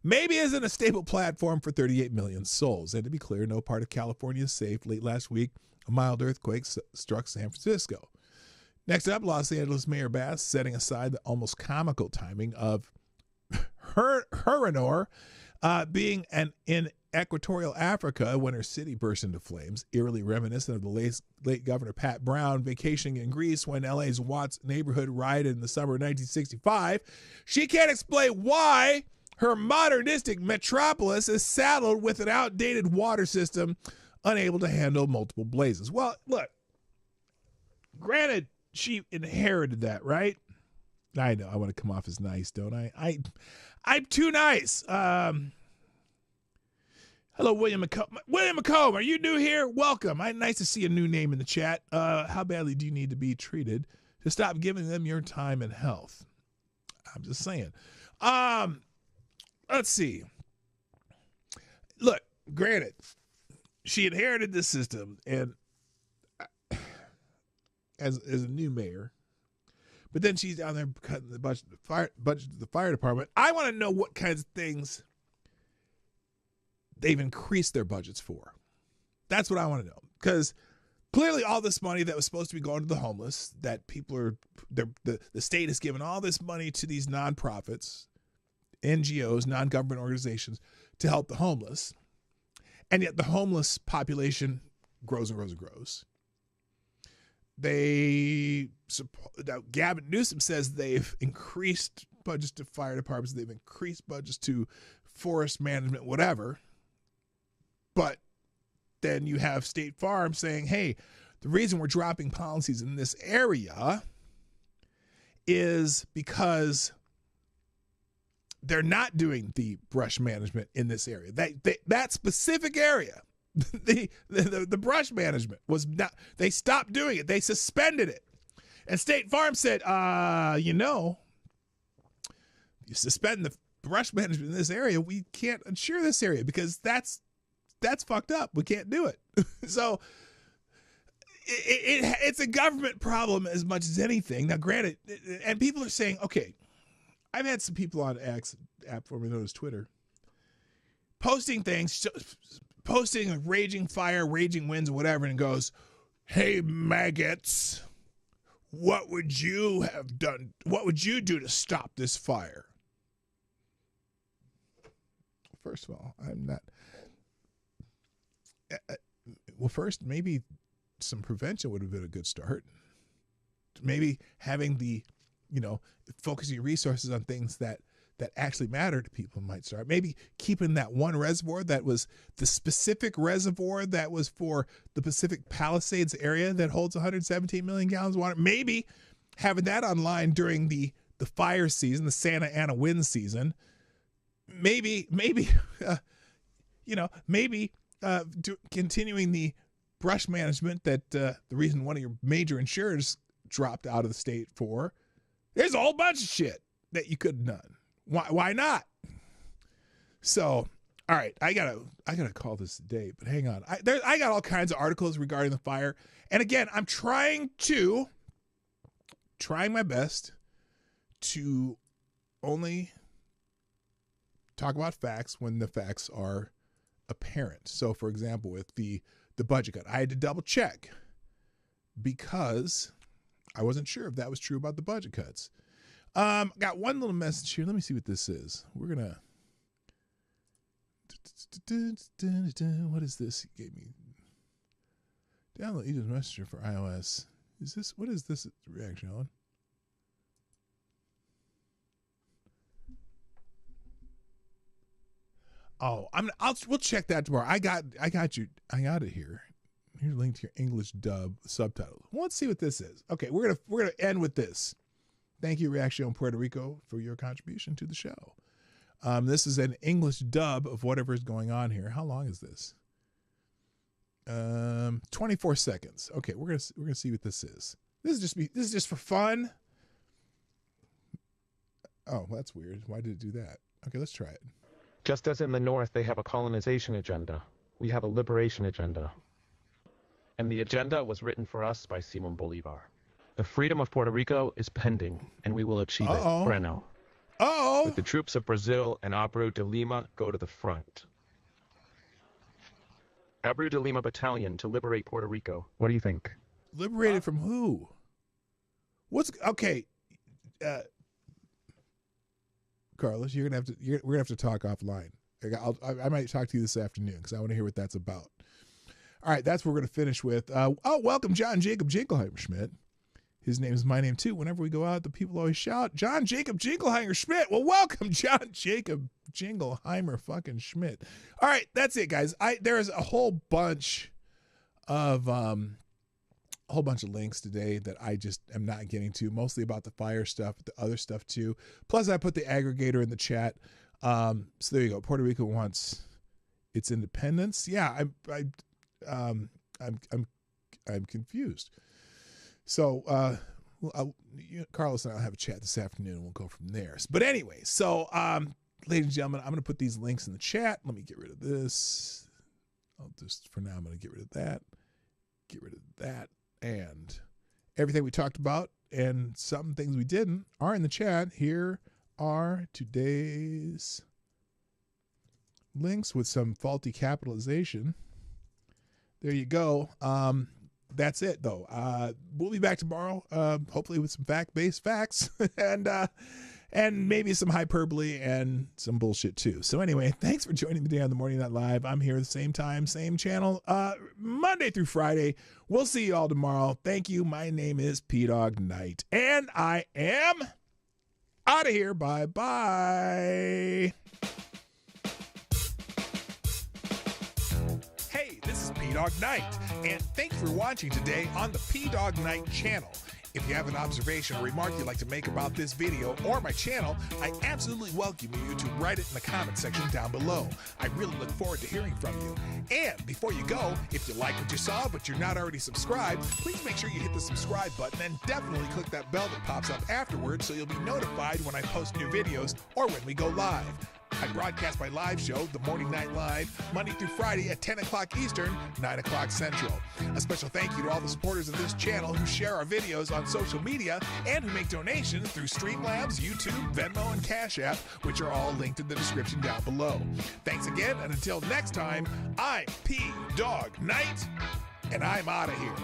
maybe isn't a stable platform for 38 million souls. And to be clear, no part of California is safe. Late last week, a mild earthquake struck San Francisco. Next up, Los Angeles Mayor Bass setting aside the almost comical timing of Hurricane being in Equatorial Africa when her city burst into flames, eerily reminiscent of the late Governor Pat Brown vacationing in Greece when LA's Watts neighborhood rioted in the summer of 1965. She can't explain why her modernistic metropolis is saddled with an outdated water system unable to handle multiple blazes. Well, look, granted, she inherited that, right? I know I want to come off as nice, don't I? I'm too nice. Hello, William McComb. William McComb, are you new here? Welcome. Nice to see a new name in the chat. How badly do you need to be treated to stop giving them your time and health? I'm just saying. Let's see. Look, granted, she inherited this system and as a new mayor, but then she's down there cutting the budget of the fire department. I want to know what kinds of things they've increased their budgets for. That's what I want to know. Because clearly all this money that was supposed to be going to the homeless, that people are, the state has given all this money to these nonprofits, NGOs, non-government organizations to help the homeless. And yet the homeless population grows and grows and grows. Gavin Newsom says they've increased budgets to fire departments. They've increased budgets to forest management, whatever. But then you have State Farm saying, hey, the reason we're dropping policies in this area is because they're not doing the brush management in this area. That specific area, the brush management was not, they stopped doing it. They suspended it. And State Farm said, you suspend the brush management in this area, we can't insure this area because that's fucked up. We can't do it. So it's a government problem as much as anything. Now, granted, and people are saying, okay, I've had some people on X, app formerly known as Twitter, posting things, posting like raging fire, raging winds, or whatever, and goes, hey, maggots, what would you have done? What would you do to stop this fire? First of all, I'm not. Well, first, maybe some prevention would have been a good start. Maybe having the, focusing your resources on things that actually matter to people might start. Maybe keeping that one reservoir that was the specific reservoir that was for the Pacific Palisades area that holds 117 million gallons of water. Maybe having that online during the fire season, the Santa Ana wind season. Maybe continuing the brush management that the reason one of your major insurers dropped out of the state for. There's a whole bunch of shit that you could have done. Why not? So, all right, I gotta call this a day, but hang on. I got all kinds of articles regarding the fire, and again, I'm trying my best to only talk about facts when the facts are apparent. So, for example, with the budget cut, I had to double check because I wasn't sure if that was true about the budget cuts. Got one little message here. Let me see what this is. We're going to... What is this? He gave me... Download Egypt's Messenger for iOS. What is this reaction on? Oh, we'll check that tomorrow. I got you. I got it here. Here's a link to your English dub subtitles. Well, let's see what this is. Okay, we're gonna end with this. Thank you, Reaction Puerto Rico, for your contribution to the show. This is an English dub of whatever is going on here. How long is this? 24 seconds. Okay, we're gonna see what this is. This is just for fun. Oh, that's weird. Why did it do that? Okay, let's try it. Just as in the North they have a colonization agenda, we have a liberation agenda. And the agenda was written for us by Simon Bolivar. The freedom of Puerto Rico is pending, and we will achieve it. Breno. With the troops of Brazil and Abreu de Lima go to the front. Abreu de Lima Battalion to liberate Puerto Rico. What do you think? Liberated from who? Okay? Carlos, we're gonna have to talk offline. I might talk to you this afternoon because I want to hear what that's about. All right, that's what we're gonna finish with. Welcome, John Jacob Jingleheimer Schmidt. His name is my name too. Whenever we go out, the people always shout, "John Jacob Jingleheimer Schmidt." Well, welcome, John Jacob Jingleheimer fucking Schmidt. All right, that's it, guys. There's a whole bunch of links today that I just am not getting to, mostly about the fire stuff, but the other stuff too. Plus, I put the aggregator in the chat. So there you go. Puerto Rico wants its independence. Yeah, I'm confused. So, Carlos and I'll have a chat this afternoon, and we'll go from there. But anyway, so ladies and gentlemen, I'm going to put these links in the chat. Let me get rid of this. For now, I'm going to get rid of that. Get rid of that. And everything we talked about and some things we didn't are in the chat. Here are today's links with some faulty capitalization. There you go. That's it, though. We'll be back tomorrow, hopefully with some fact-based facts and maybe some hyperbole and some bullshit, too. So anyway, thanks for joining me today on the Morning Night Live. I'm here at the same time, same channel, Monday through Friday. We'll see you all tomorrow. Thank you. My name is P-Dog Knight, and I am out of here. Bye-bye. Hey, this is P-Dog Knight, and thanks for watching today on the P-Dog Knight channel. If you have an observation or remark you'd like to make about this video or my channel, I absolutely welcome you to write it in the comment section down below. I really look forward to hearing from you. And before you go, if you like what you saw but you're not already subscribed, please make sure you hit the subscribe button and definitely click that bell that pops up afterwards so you'll be notified when I post new videos or when we go live. I broadcast my live show, The Morning Night Live, Monday through Friday at 10 o'clock Eastern, 9 o'clock Central. A special thank you to all the supporters of this channel who share our videos on social media and who make donations through Streamlabs, YouTube, Venmo, and Cash App, which are all linked in the description down below. Thanks again, and until next time, I'm P-Dog Knight, and I'm out of here.